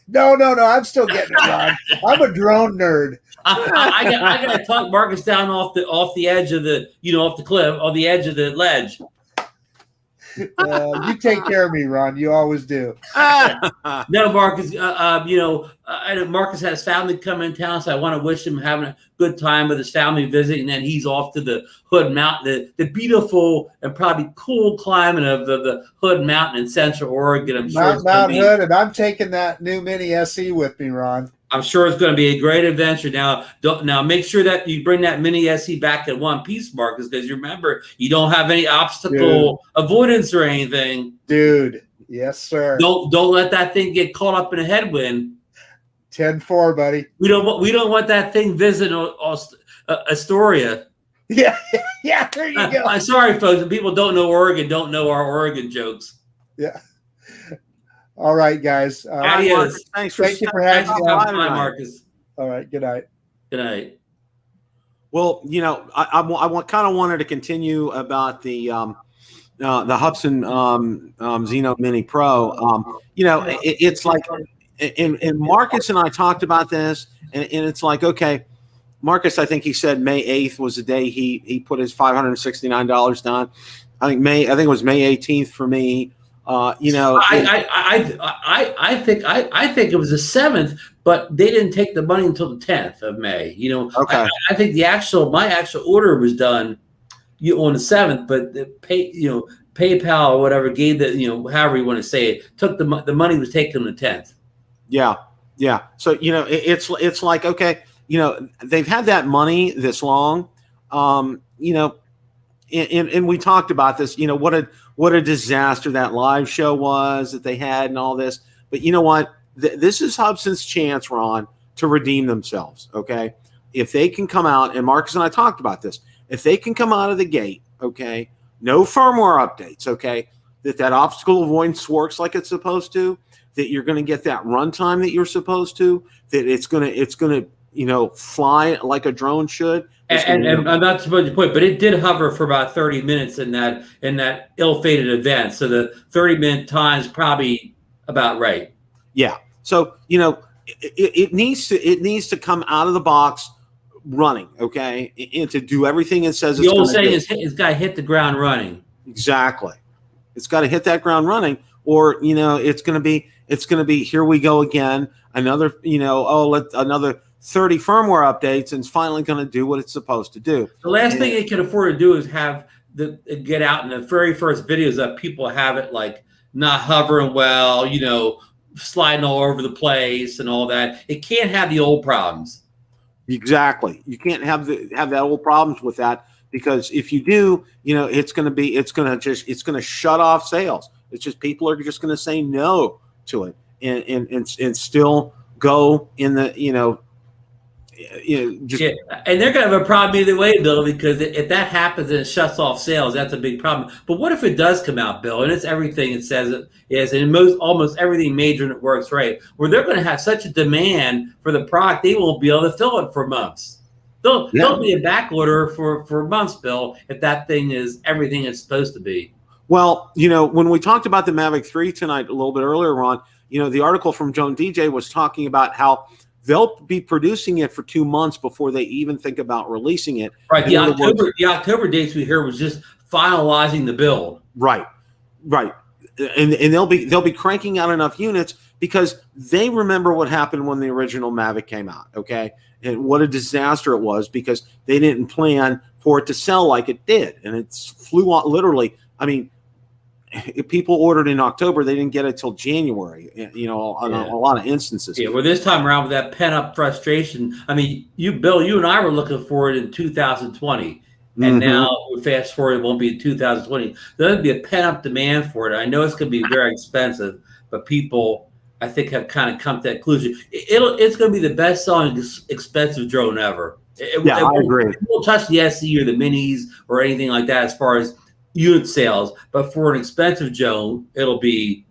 No, I'm still getting it, Rod. I'm a drone nerd. I got to talk Marcus down off the edge of the, you know, off the cliff, off the edge of the ledge. You take care of me, Ron. You always do. No, Marcus. You know, I know Marcus has family coming in town, so I want to wish him having a good time with his family visiting. And then he's off to the Hood Mountain, the beautiful and probably cool climate of the Hood Mountain in Central Oregon. I'm sure Mount Hood, and I'm taking that new Mini SE with me, Ron. I'm sure it's going to be a great adventure. Now make sure that you bring that Mini SE back in one piece, Marcus, because you remember you don't have any obstacle avoidance or anything. Dude, yes, sir. Don't let that thing get caught up in a headwind. 10-4, buddy. We don't want that thing visiting Astoria. Yeah, there you go. I'm sorry, folks. If people don't know Oregon, don't know our Oregon jokes. Yeah. All right, guys. Adios. Thank you for having me on. Bye, Marcus. All right. Good night. Good night. Well, you know, I kind of wanted to continue about the Hubsan Zino Mini Pro. You know, it's like, and Marcus and I talked about this, and it's like, okay, Marcus, I think he said May 8th was the day he put his $569 down. I think it was May 18th for me. You know, I think it was the 7th, but they didn't take the money until the 10th of May. You know, okay. I think my actual order was done on the 7th, but the PayPal or whatever gave the, you know, however you want to say it, took the money was taken on the 10th. Yeah. So, you know, it's like, okay, you know, they've had that money this long, you know, and we talked about this, you know, what a disaster that live show was that they had and all this. But you know what? This is Hubsan's chance, Ron, to redeem themselves, okay? If they can come out, and Marcus and I talked about this, if they can come out of the gate, okay, no firmware updates, okay, that obstacle avoidance works like it's supposed to, that you're going to get that runtime that you're supposed to, that it's going to, you know, fly like a drone should. And I'm not supposed to put, but it did hover for about 30 minutes in that ill-fated event. So the 30-minute time is probably about right. Yeah. So, you know, it needs to come out of the box running, okay, and to do everything it says. The old saying is it's got to hit the ground running. Exactly. It's got to hit that ground running, or, you know, it's going to be here we go again, another, you know, another 30 firmware updates, and it's finally going to do what it's supposed to do. The last thing it can afford to do is have get out in the very first videos that people have it like not hovering well, you know, sliding all over the place and all that. It can't have the old problems. Exactly. You can't have that old problems with that, because if you do, it's going to shut off sales. It's just people are just going to say no to it and still go in the just and they're going to have a problem either way, Bill, because if that happens and it shuts off sales, that's a big problem. But what if it does come out, Bill, and it's everything it says it is, and almost everything major and it works right, where they're going to have such a demand for the product, they won't be able to fill it for months. There'll be a back order for months, Bill, if that thing is everything it's supposed to be. Well, when we talked about the Mavic 3 tonight a little bit earlier, Ron, the article from DroneDJ was talking about how they'll be producing it for 2 months before they even think about releasing it. Right. The October dates we hear was just finalizing the build. Right. And they'll be cranking out enough units because they remember what happened when the original Mavic came out. Okay. And what a disaster it was because they didn't plan for it to sell like it did. And it flew out literally. I mean, if people ordered in October, they didn't get it till January, a lot of instances. Yeah, well, this time around with that pent-up frustration, I mean, Bill, you and I were looking for it in 2020, and now we fast forward, it won't be in 2020. There'll be a pent-up demand for it. I know it's going to be very expensive, but people, I think, have kind of come to that conclusion. It's going to be the best-selling expensive drone ever. I agree. It won't touch the SE or the Minis or anything like that as far as unit sales, but for an expensive drone, it'll be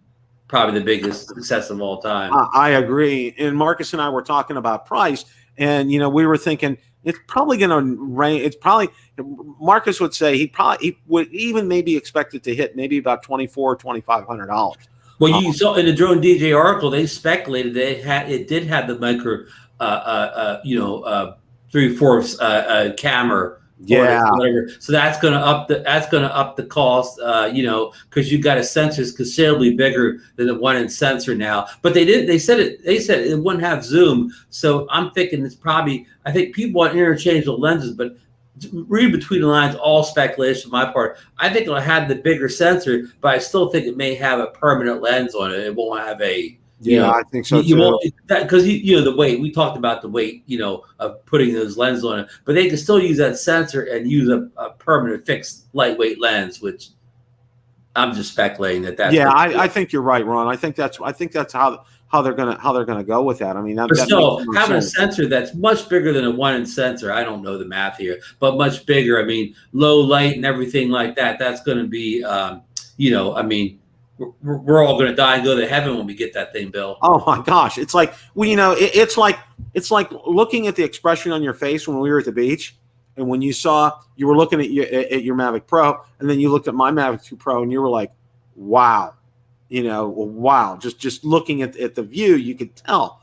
probably the biggest success of all time. I agree. And Marcus and I were talking about price, and we were thinking it's probably going to range. It's probably, Marcus would say he would even maybe expect it to hit maybe about $2,400 or $2,500. Well, you saw in the DroneDJ article, they speculated it did have the micro 3/4 camera. Whatever. So that's going to up the cost, because you've got a sensor that's considerably bigger than the 1-inch sensor now. But they said it wouldn't have zoom. So I'm thinking I think people want interchangeable lenses, but read between the lines, all speculation on my part. I think it'll have the bigger sensor, but I still think it may have a permanent lens on it. It won't have a I think so too. Because the weight, we talked about the weight, of putting those lenses on it, but they can still use that sensor and use a permanent fixed lightweight lens, which I'm just speculating that's. Yeah, I think you're right, Ron. I think that's how they're gonna go with that. I mean, but still having a sensor that's much bigger than a 1-inch sensor. I don't know the math here, but much bigger. I mean, low light and everything like that. That's going to be, we're all going to die and go to heaven when we get that thing, Bill. Oh my gosh, it's like it's like looking at the expression on your face when we were at the beach, and when you were looking at your Mavic Pro, and then you looked at my Mavic 2 Pro, and you were like, wow, wow. Just looking at the view, you could tell,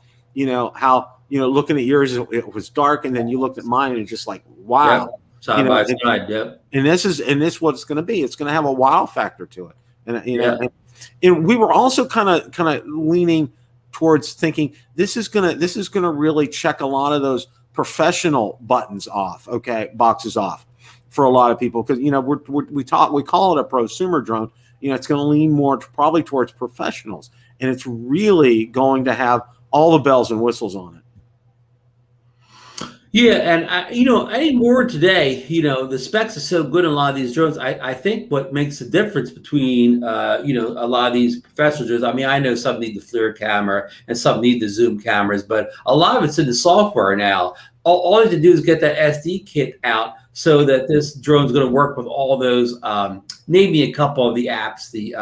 how looking at yours it was dark, and then you looked at mine and it's just like, wow. Yeah. Side by side, yep. And this is what it's going to be. It's going to have a wow factor to it, and we were also kind of leaning towards thinking this is gonna really check a lot of those professional boxes off for a lot of people, because we call it a prosumer drone. It's going to lean more probably towards professionals, and it's really going to have all the bells and whistles on it. Yeah, and anymore today, the specs are so good in a lot of these drones. I think what makes the difference between a lot of these professional drones. I mean, I know some need the FLIR camera and some need the zoom cameras, but a lot of it's in the software now. All you have to do is get that SD kit out so that this drone's going to work with all those. Name me a couple of the apps, the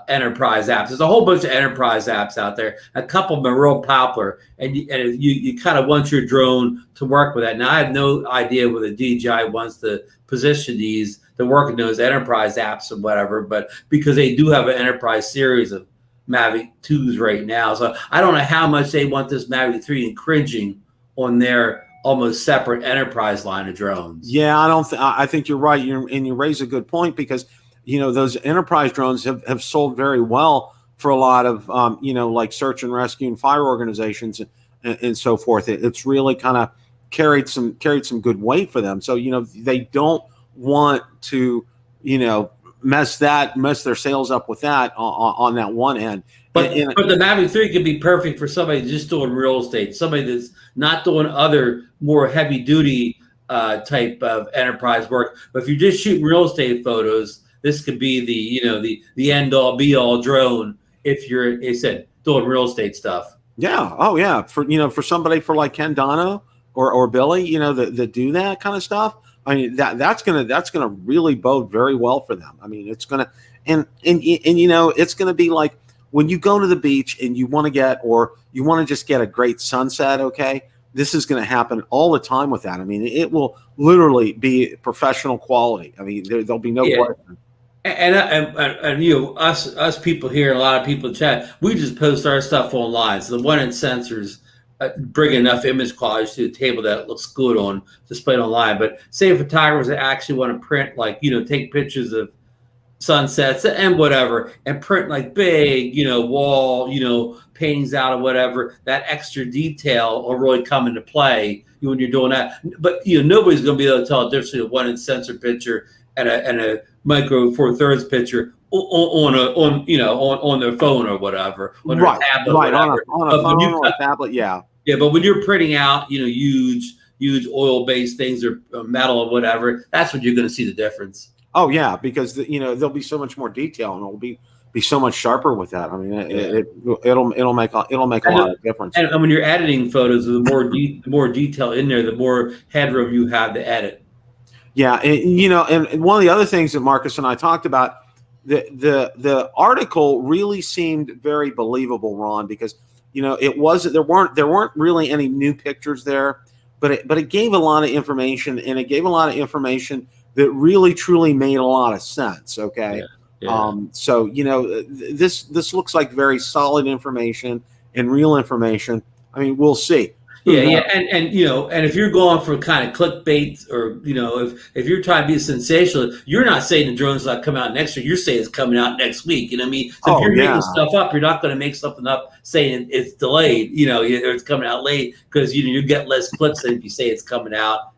enterprise apps. There's a whole bunch of enterprise apps out there. A couple of them are real popular, and you kind of want your drone to work with that. Now, I have no idea whether DJI wants to position these to work in those enterprise apps or whatever, but because they do have an enterprise series of Mavic 2s right now, so I don't know how much they want this Mavic 3 infringing on their almost separate enterprise line of drones. Yeah, I think you're right. And you raise a good point, because those enterprise drones have sold very well for a lot of like search and rescue and fire organizations and so forth. It's really kind of carried some good weight for them. So they don't want to mess their sales up with that on that one end. But the Mavic 3 could be perfect for somebody just doing real estate, somebody that's not doing other more heavy duty type of enterprise work. But if you're just shooting real estate photos, this could be the end all be all drone if you're, they said, doing real estate stuff. Yeah. Oh yeah. For somebody for like Ken Dono or Billy, that do that kind of stuff. I mean, that's gonna really bode very well for them. I mean, it's gonna and it's gonna be like when you go to the beach and you want to just get a great sunset. Okay, this is going to happen all the time with that. I mean, it will literally be professional quality. I mean, there'll be no question. And us people here, a lot of people in chat, we just post our stuff online. So the one-inch sensors bring enough image quality to the table that it looks good on displayed online. But say photographers that actually want to print, like, take pictures of sunsets and whatever, and print like big, wall, paintings out or whatever, that extra detail will really come into play when you're doing that. But, nobody's going to be able to tell the difference between a one-inch sensor picture and a micro four thirds picture on their phone or whatever, on their tablet, right, whatever. on a phone or a tablet, yeah. Yeah, but when you're printing out, huge oil-based things or metal or whatever, that's when you're going to see the difference. Oh yeah, because there'll be so much more detail and it'll be so much sharper with that. I mean, it'll make a lot of difference. And when you're editing photos, the more detail in there, the more headroom you have to edit. Yeah, and one of the other things that Marcus and I talked about, the article really seemed very believable, Ron, because there weren't really any new pictures there, but it gave a lot of information, and it gave a lot of information that really truly made a lot of sense. Okay. Yeah. So this looks like very solid information and real information. I mean, we'll see. Yeah, and if you're going for kind of clickbait, or if you're trying to be sensational, you're not saying the drone's not coming out next year. You're saying it's coming out next week. You know what I mean? So if you're making stuff up, you're not going to make something up saying it's delayed. Or it's coming out late, because you get less clicks than if you say it's coming out.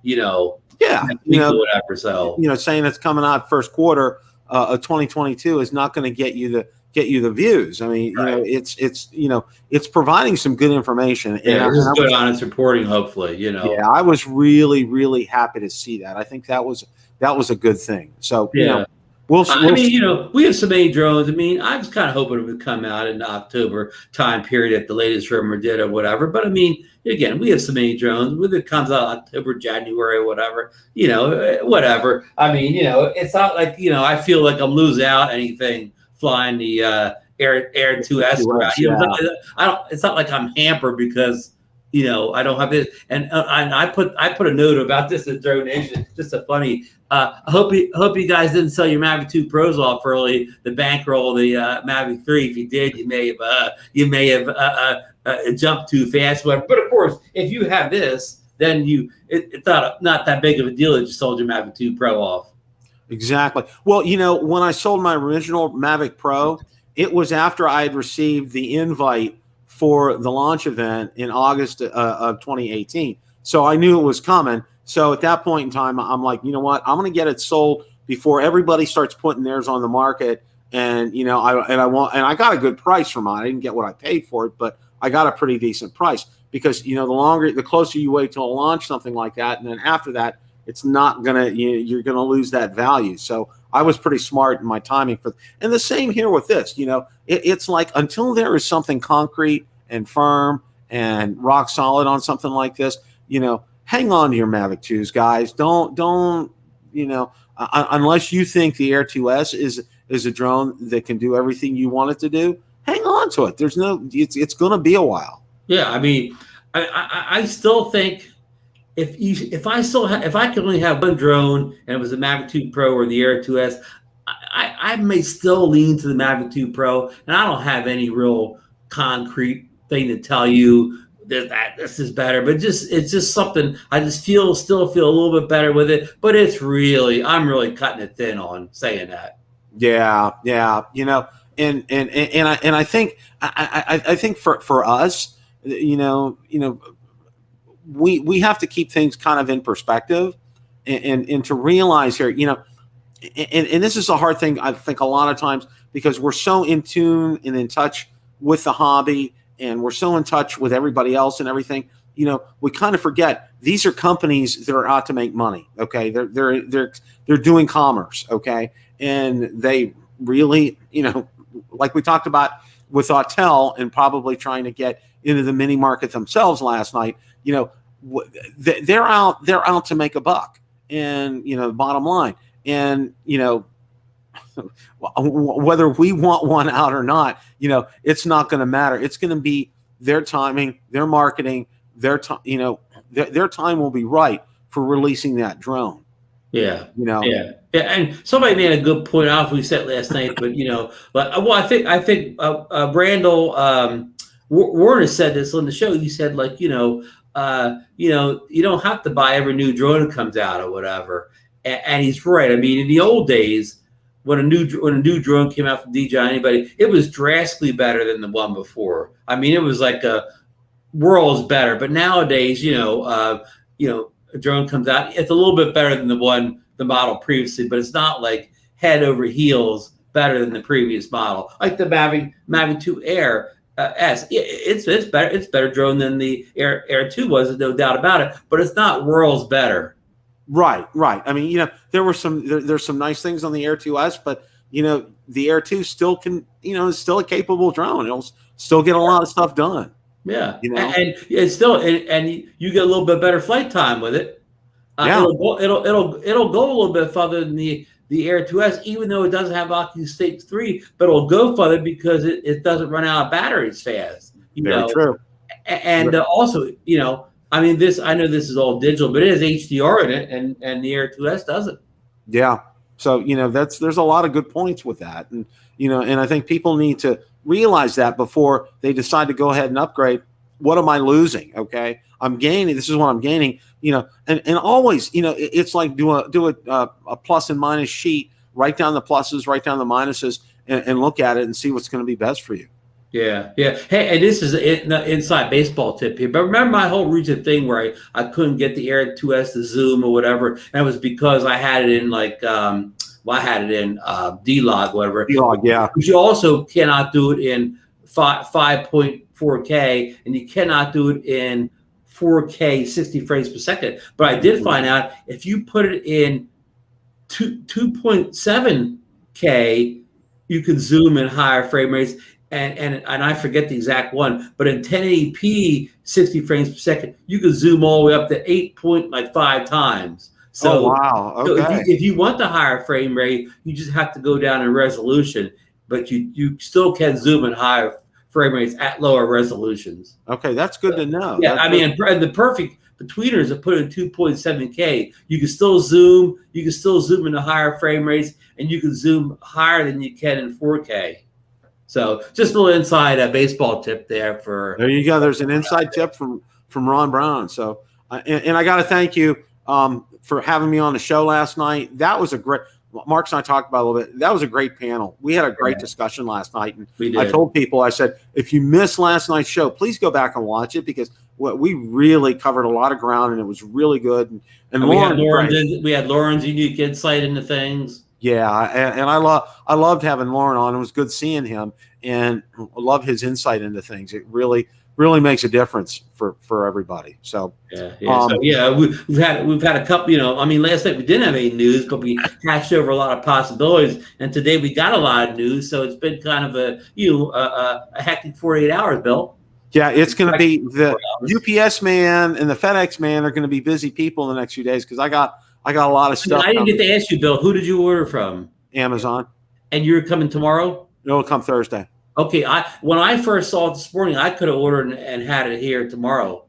Whatever. So saying it's coming out first quarter of 2022 is not going to get you the views. I mean, right. It's providing some good information. Yeah, it's good on its reporting, hopefully. Yeah, I was really, really happy to see that. I think that was a good thing. So we have so many drones. I mean, I was kind of hoping it would come out in the October time period at the latest rumor did or whatever. But I mean, again, we have so many drones. Whether it comes out October, January, whatever, whatever. I mean, it's not like I feel like I'm losing out anything flying the Air 2S around. It's not like I'm hampered because I don't have this. And I put a note about this at DroneDJ. Just a funny. I hope you guys didn't sell your Mavic 2 Pros off early. The bankroll, the Mavic 3. If you did, you may have jumped too fast. But of course, if you have this, then it's not that big of a deal that you sold your Mavic 2 Pro off. Exactly. Well, when I sold my original Mavic Pro, it was after I had received the invite for the launch event in August of 2018. So I knew it was coming. So at that point in time, I'm like, you know what? I'm going to get it sold before everybody starts putting theirs on the market. And I got a good price for mine. I didn't get what I paid for it, but I got a pretty decent price, because the closer you wait till launch something like that, and then after that, it's not gonna, you're gonna lose that value. So I was pretty smart in my timing and the same here with this. It's like, until there is something concrete and firm and rock solid on something like this, hang on to your Mavic 2s, guys. Don't unless you think the Air 2S is a drone that can do everything you want it to do. Hang on to it. It's gonna be a while. Yeah, I mean, I still think. If I could only have one drone and it was the Mavic 2 Pro or the Air 2S, I may still lean to the Mavic 2 Pro, and I don't have any real concrete thing to tell you that this is better. But it's just something I just still feel a little bit better with it. But I'm really cutting it thin on saying that. Yeah, and I think for us, we have to keep things kind of in perspective and to realize here, and this is a hard thing, I think, a lot of times, because we're so in tune and in touch with the hobby, and we're so in touch with everybody else and everything. we kind of forget these are companies that are out to make money. Okay, they're doing commerce. Okay, and they really, like we talked about with Autel and probably trying to get into the mini market themselves last night. They're out to make a buck, and the bottom line, and whether we want one out or not, it's not going to matter. It's going to be their timing, their marketing, their time will be right for releasing that drone. Yeah. Yeah. And somebody made a good point off we said last night, but I think Randall Warner said this on the show. He said, like, you don't have to buy every new drone that comes out or whatever. And he's right. I mean, in the old days, when a new drone came out from DJI, anybody, it was drastically better than the one before. I mean, it was like a worlds better. But nowadays, a drone comes out, it's a little bit better than the model previously, but it's not like head over heels better than the previous model. Like the Mavic 2 Air S, it's better. It's better drone than the Air 2 was, no doubt about it. But it's not worlds better. Right. I mean, there's some nice things on the Air 2S, but the Air 2 still can, is still a capable drone. It'll still get a lot of stuff done. Yeah, and it's still, and you get a little bit better flight time with it. It'll go a little bit further than the Air 2S, even though it doesn't have Oculus Stage 3, but it'll go further because it doesn't run out of batteries fast. Very true. And also, I mean, I know this is all digital, but it has HDR in it, and the Air 2S doesn't. Yeah. So, there's a lot of good points with that. And, and I think people need to realize that before they decide to go ahead and upgrade. What am I losing? Okay. I'm gaining. This is what I'm gaining, and always, it's like do a plus and minus sheet, write down the pluses, write down the minuses, and look at it and see what's going to be best for you. Yeah. Hey, and this is an inside baseball tip here. But remember my whole recent thing where I couldn't get the Air 2S to zoom or whatever, and it was because I had it in I had it in D-Log, whatever. D-Log, yeah. But you also cannot do it in 5.4K, and you cannot do it in 4K 60 frames per second. But I did find out if you put it in 2.7K, you can zoom in higher frame rates. And I forget the exact one, but in 1080p 60 frames per second, you can zoom all the way up to 8.5 times. So, wow. Okay. So if you want the higher frame rate, you just have to go down in resolution, but you still can zoom in higher frame rates at lower resolutions. Okay, that's good to know. Yeah, the perfect betweeners are put in 2.7K. You can still zoom. You can still zoom into higher frame rates, and you can zoom higher than you can in 4K. So just a little inside baseball tip there. There you go. There's an inside tip from Ron Brown. So, and I got to thank you for having me on the show last night. That was a great. Mark and I talked about it a little bit. That was a great panel. We had a great discussion last night. And I told people, I said, if you missed last night's show, please go back and watch it because we really covered a lot of ground and it was really good. And we had Lauren's unique insight into things. Yeah, and I loved having Lauren on. It was good seeing him, and I love his insight into things. It really makes a difference for everybody. So we've had a couple. Last night we didn't have any news, but we hashed over a lot of possibilities, and today we got a lot of news. So it's been kind of a hectic 48 hours, Bill. Yeah, it's going to be the UPS man and the FedEx man are going to be busy people in the next few days because I got a lot of stuff. I didn't get to ask you, Bill. Who did you order from? Amazon. And you're coming tomorrow? It'll come Thursday. Okay. When I first saw it this morning, I could have ordered and had it here tomorrow.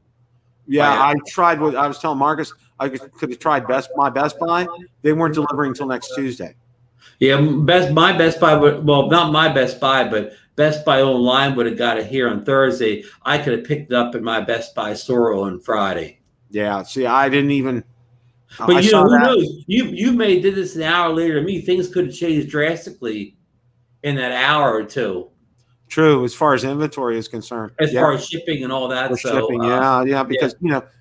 Yeah, I tried. I was telling Marcus I could have tried my Best Buy. They weren't delivering until next Tuesday. Yeah, my Best Buy, not my Best Buy, but Best Buy online would have got it here on Thursday. I could have picked it up in my Best Buy store on Friday. Yeah. See, I didn't even. But who knows? You may did this an hour later than me. Things could have changed drastically in that hour or two. True, as far as inventory is concerned. As far as shipping and all that. Shipping, because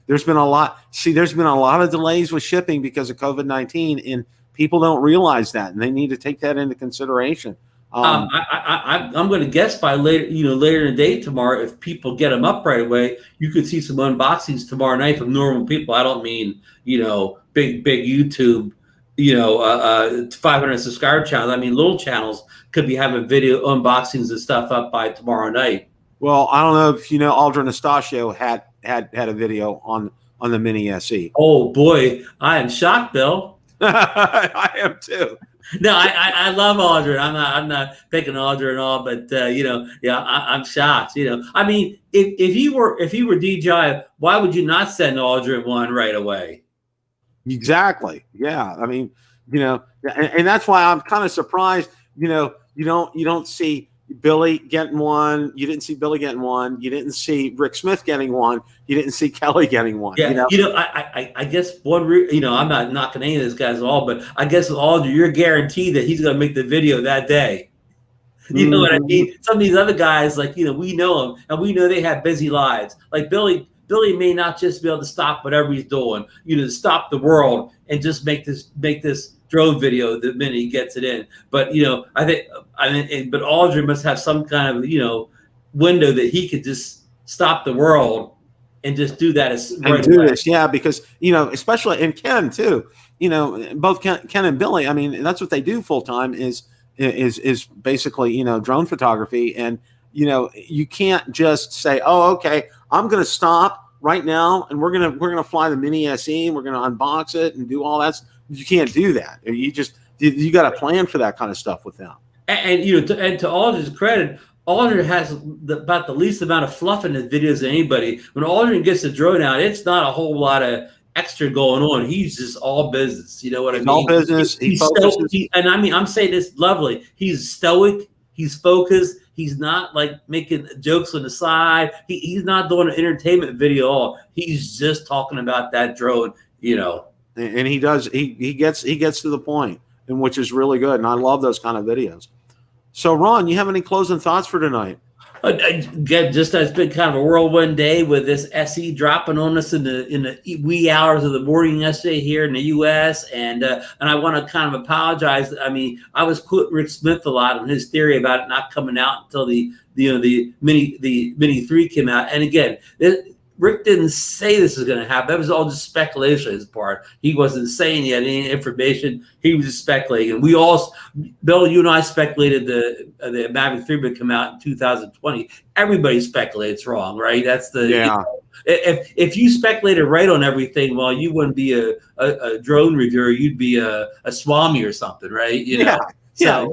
there's been a lot. See, there's been a lot of delays with shipping because of COVID-19, and people don't realize that, and they need to take that into consideration. I'm going to guess by later in the day tomorrow, if people get them up right away, you could see some unboxings tomorrow night from normal people. I don't mean big YouTube 500 subscriber channels. I mean little channels could be having video unboxings and stuff up by tomorrow night. Well, I don't know if you know, Aldrin Anastasio had a video on the Mini SE. Oh boy, I am shocked, Bill. I am too. No, I love Aldrin. I'm not picking Aldrin and all, but I'm shocked. I mean, if you were DJI, why would you not send Aldrin one right away? Exactly. Yeah. I mean, and that's why I'm kind of surprised. You don't see Billy getting one. You didn't see Billy getting one. You didn't see Rick Smith getting one. You didn't see Kelly getting one. Yeah. I guess I'm not knocking any of these guys at all, but I guess with Aldrin, you're guaranteed that he's going to make the video that day. You know what I mean? Some of these other guys, like, we know them and we know they have busy lives. Like Billy may not just be able to stop whatever he's doing, to stop the world and just make this drone video the minute he gets it in. But but Aldrin must have some kind of window that he could just stop the world and just do that this. Yeah, because especially, and Ken too. Both Ken and Billy. I mean, that's what they do full time is basically drone photography, and you can't just say, oh, okay, I'm going to stop right now and we're gonna fly the Mini SE and we're going to unbox it and do all that. You can't do that. You got to plan for that kind of stuff with them. And to Aldrin's credit, Aldrin has about the least amount of fluff in his videos than anybody. When Aldrin gets the drone out, it's not a whole lot of extra going on. He's just all business. You know what I mean? All business. He's stoic, and I mean, I'm saying this lovely. He's stoic. He's focused. He's not like making jokes on the side. He's not doing an entertainment video at all. He's just talking about that drone. And he does. He gets to the point, and which is really good. And I love those kind of videos. So, Ron, you have any closing thoughts for tonight? Again, just it's been kind of a whirlwind day with this SE dropping on us in the wee hours of the morning yesterday here in the U.S. And I want to kind of apologize. I mean, I was quoting Rick Smith a lot on his theory about it not coming out until the Mini 3 came out. And again, Rick didn't say this is going to happen. That was all just speculation on his part. He wasn't saying he had any information. He was just speculating. And we all, Bill, you and I speculated the Mavic 3 would come out in 2020. Everybody speculates wrong, right? That's the if you speculated right on everything, well, you wouldn't be a drone reviewer. You'd be a Swami or something, right? So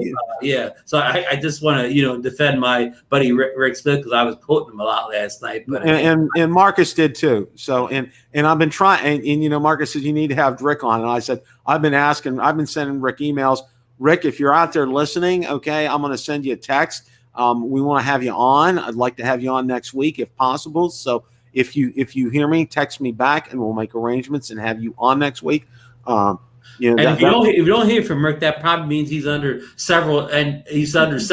I just want to defend my buddy Rick Smith because I was quoting him a lot last night. But and Marcus did too. So and I've been trying. And Marcus said you need to have Rick on, and I said I've been sending Rick emails. Rick, if you're out there listening, okay, I'm going to send you a text. We want to have you on. I'd like to have you on next week if possible. So if you hear me, text me back, and we'll make arrangements and have you on next week. If you don't hear from Rick, that probably means he's under several NDAs.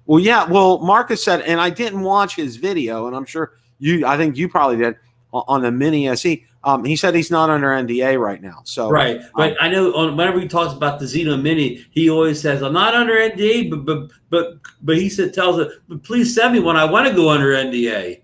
Well, yeah. Well, Marcus said, and I didn't watch his video, and I'm sure I think you probably did on the Mini SE. He said he's not under NDA right now. So right, but I know whenever he talks about the Zino Mini, he always says, "I'm not under NDA," but he tells it, "But please send me one. I want to go under NDA."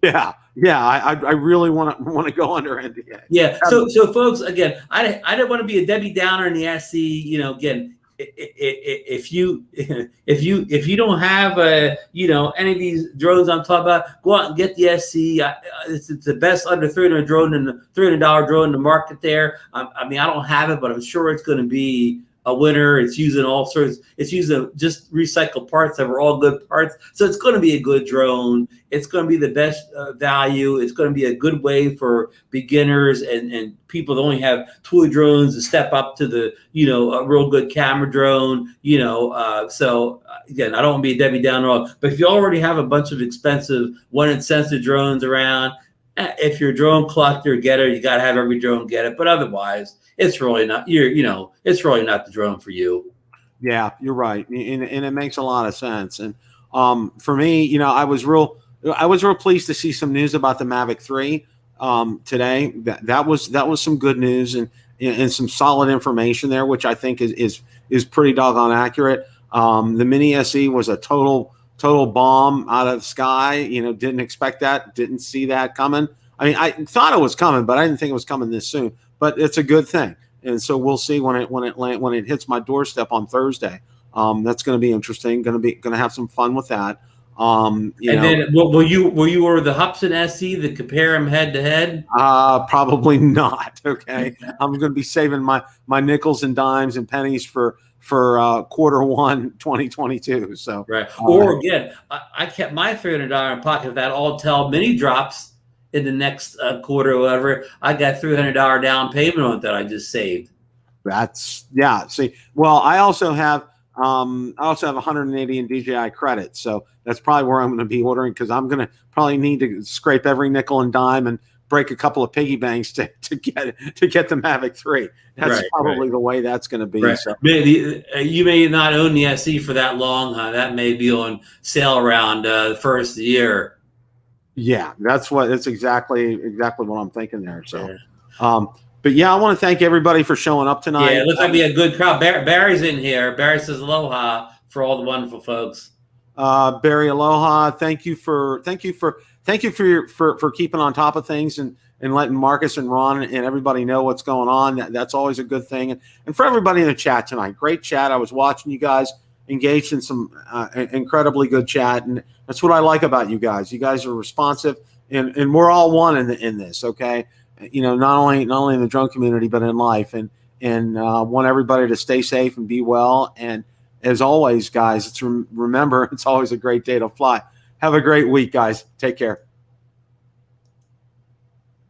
Yeah. Yeah, I really want to go under NDA. Yeah, so folks, again, I didn't want to be a Debbie Downer in the SE. Again, if you don't have any of these drones I'm talking about, go out and get the SE. It's the best under $300 drone and $300 drone in the market there. I mean, I don't have it, but I'm sure it's going to be a winner. It's using all sorts. It's using just recycled parts that were all good parts. So it's going to be a good drone. It's going to be the best value. It's going to be a good way for beginners and people that only have toy drones to step up to the a real good camera drone. So again, I don't want to be a Debbie Downer, but if you already have a bunch of expensive one-inch sensor drones around, if you're a drone collector, getter, you got to have every drone get it. But otherwise, it's really not. It's really not the drone for you. Yeah, you're right, and it makes a lot of sense. And for me, I was real pleased to see some news about the Mavic 3 today. That was some good news and some solid information there, which I think is is pretty doggone accurate. The Mini SE was a total bomb out of the sky. You know, didn't expect that, didn't see that coming. I mean, I thought it was coming, but I didn't think it was coming this soon. But it's a good thing, and so we'll see when it hits my doorstep on Thursday. That's going to be interesting. Going to have some fun with that. Then will you order the Hubsan SE to compare them head to head? Probably not. Okay, I'm going to be saving my nickels and dimes and pennies for Q1 2022. So right. Or again, I kept my $300 in pocket. If that All-Tel Mini drops in the next quarter or whatever, I got $300 down payment on it that I just saved. That's See, well, I also have 180 in DJI credit, so that's probably where I'm going to be ordering, because I'm going to probably need to scrape every nickel and dime and break a couple of piggy banks to get the Mavic 3. That's probably the way that's going to be. Right. So You may not own the SE for that long, huh? That may be on sale around the first of the year. Yeah, it's exactly what I'm thinking there. So, but yeah, I want to thank everybody for showing up tonight. Yeah, it looks like we had a good crowd. Barry's in here. Barry says aloha for all the wonderful folks. Barry, aloha. Thank you for keeping on top of things and letting Marcus and Ron and everybody know what's going on. That's always a good thing. And for everybody in the chat tonight, great chat. I was watching you guys engaged in some incredibly good chat, and that's what I like about you guys. You guys are responsive, and we're all one in this. Okay, you know, not only in the drone community, but in life, and want everybody to stay safe and be well. And as always, guys, remember, it's always a great day to fly. Have a great week, guys. Take care.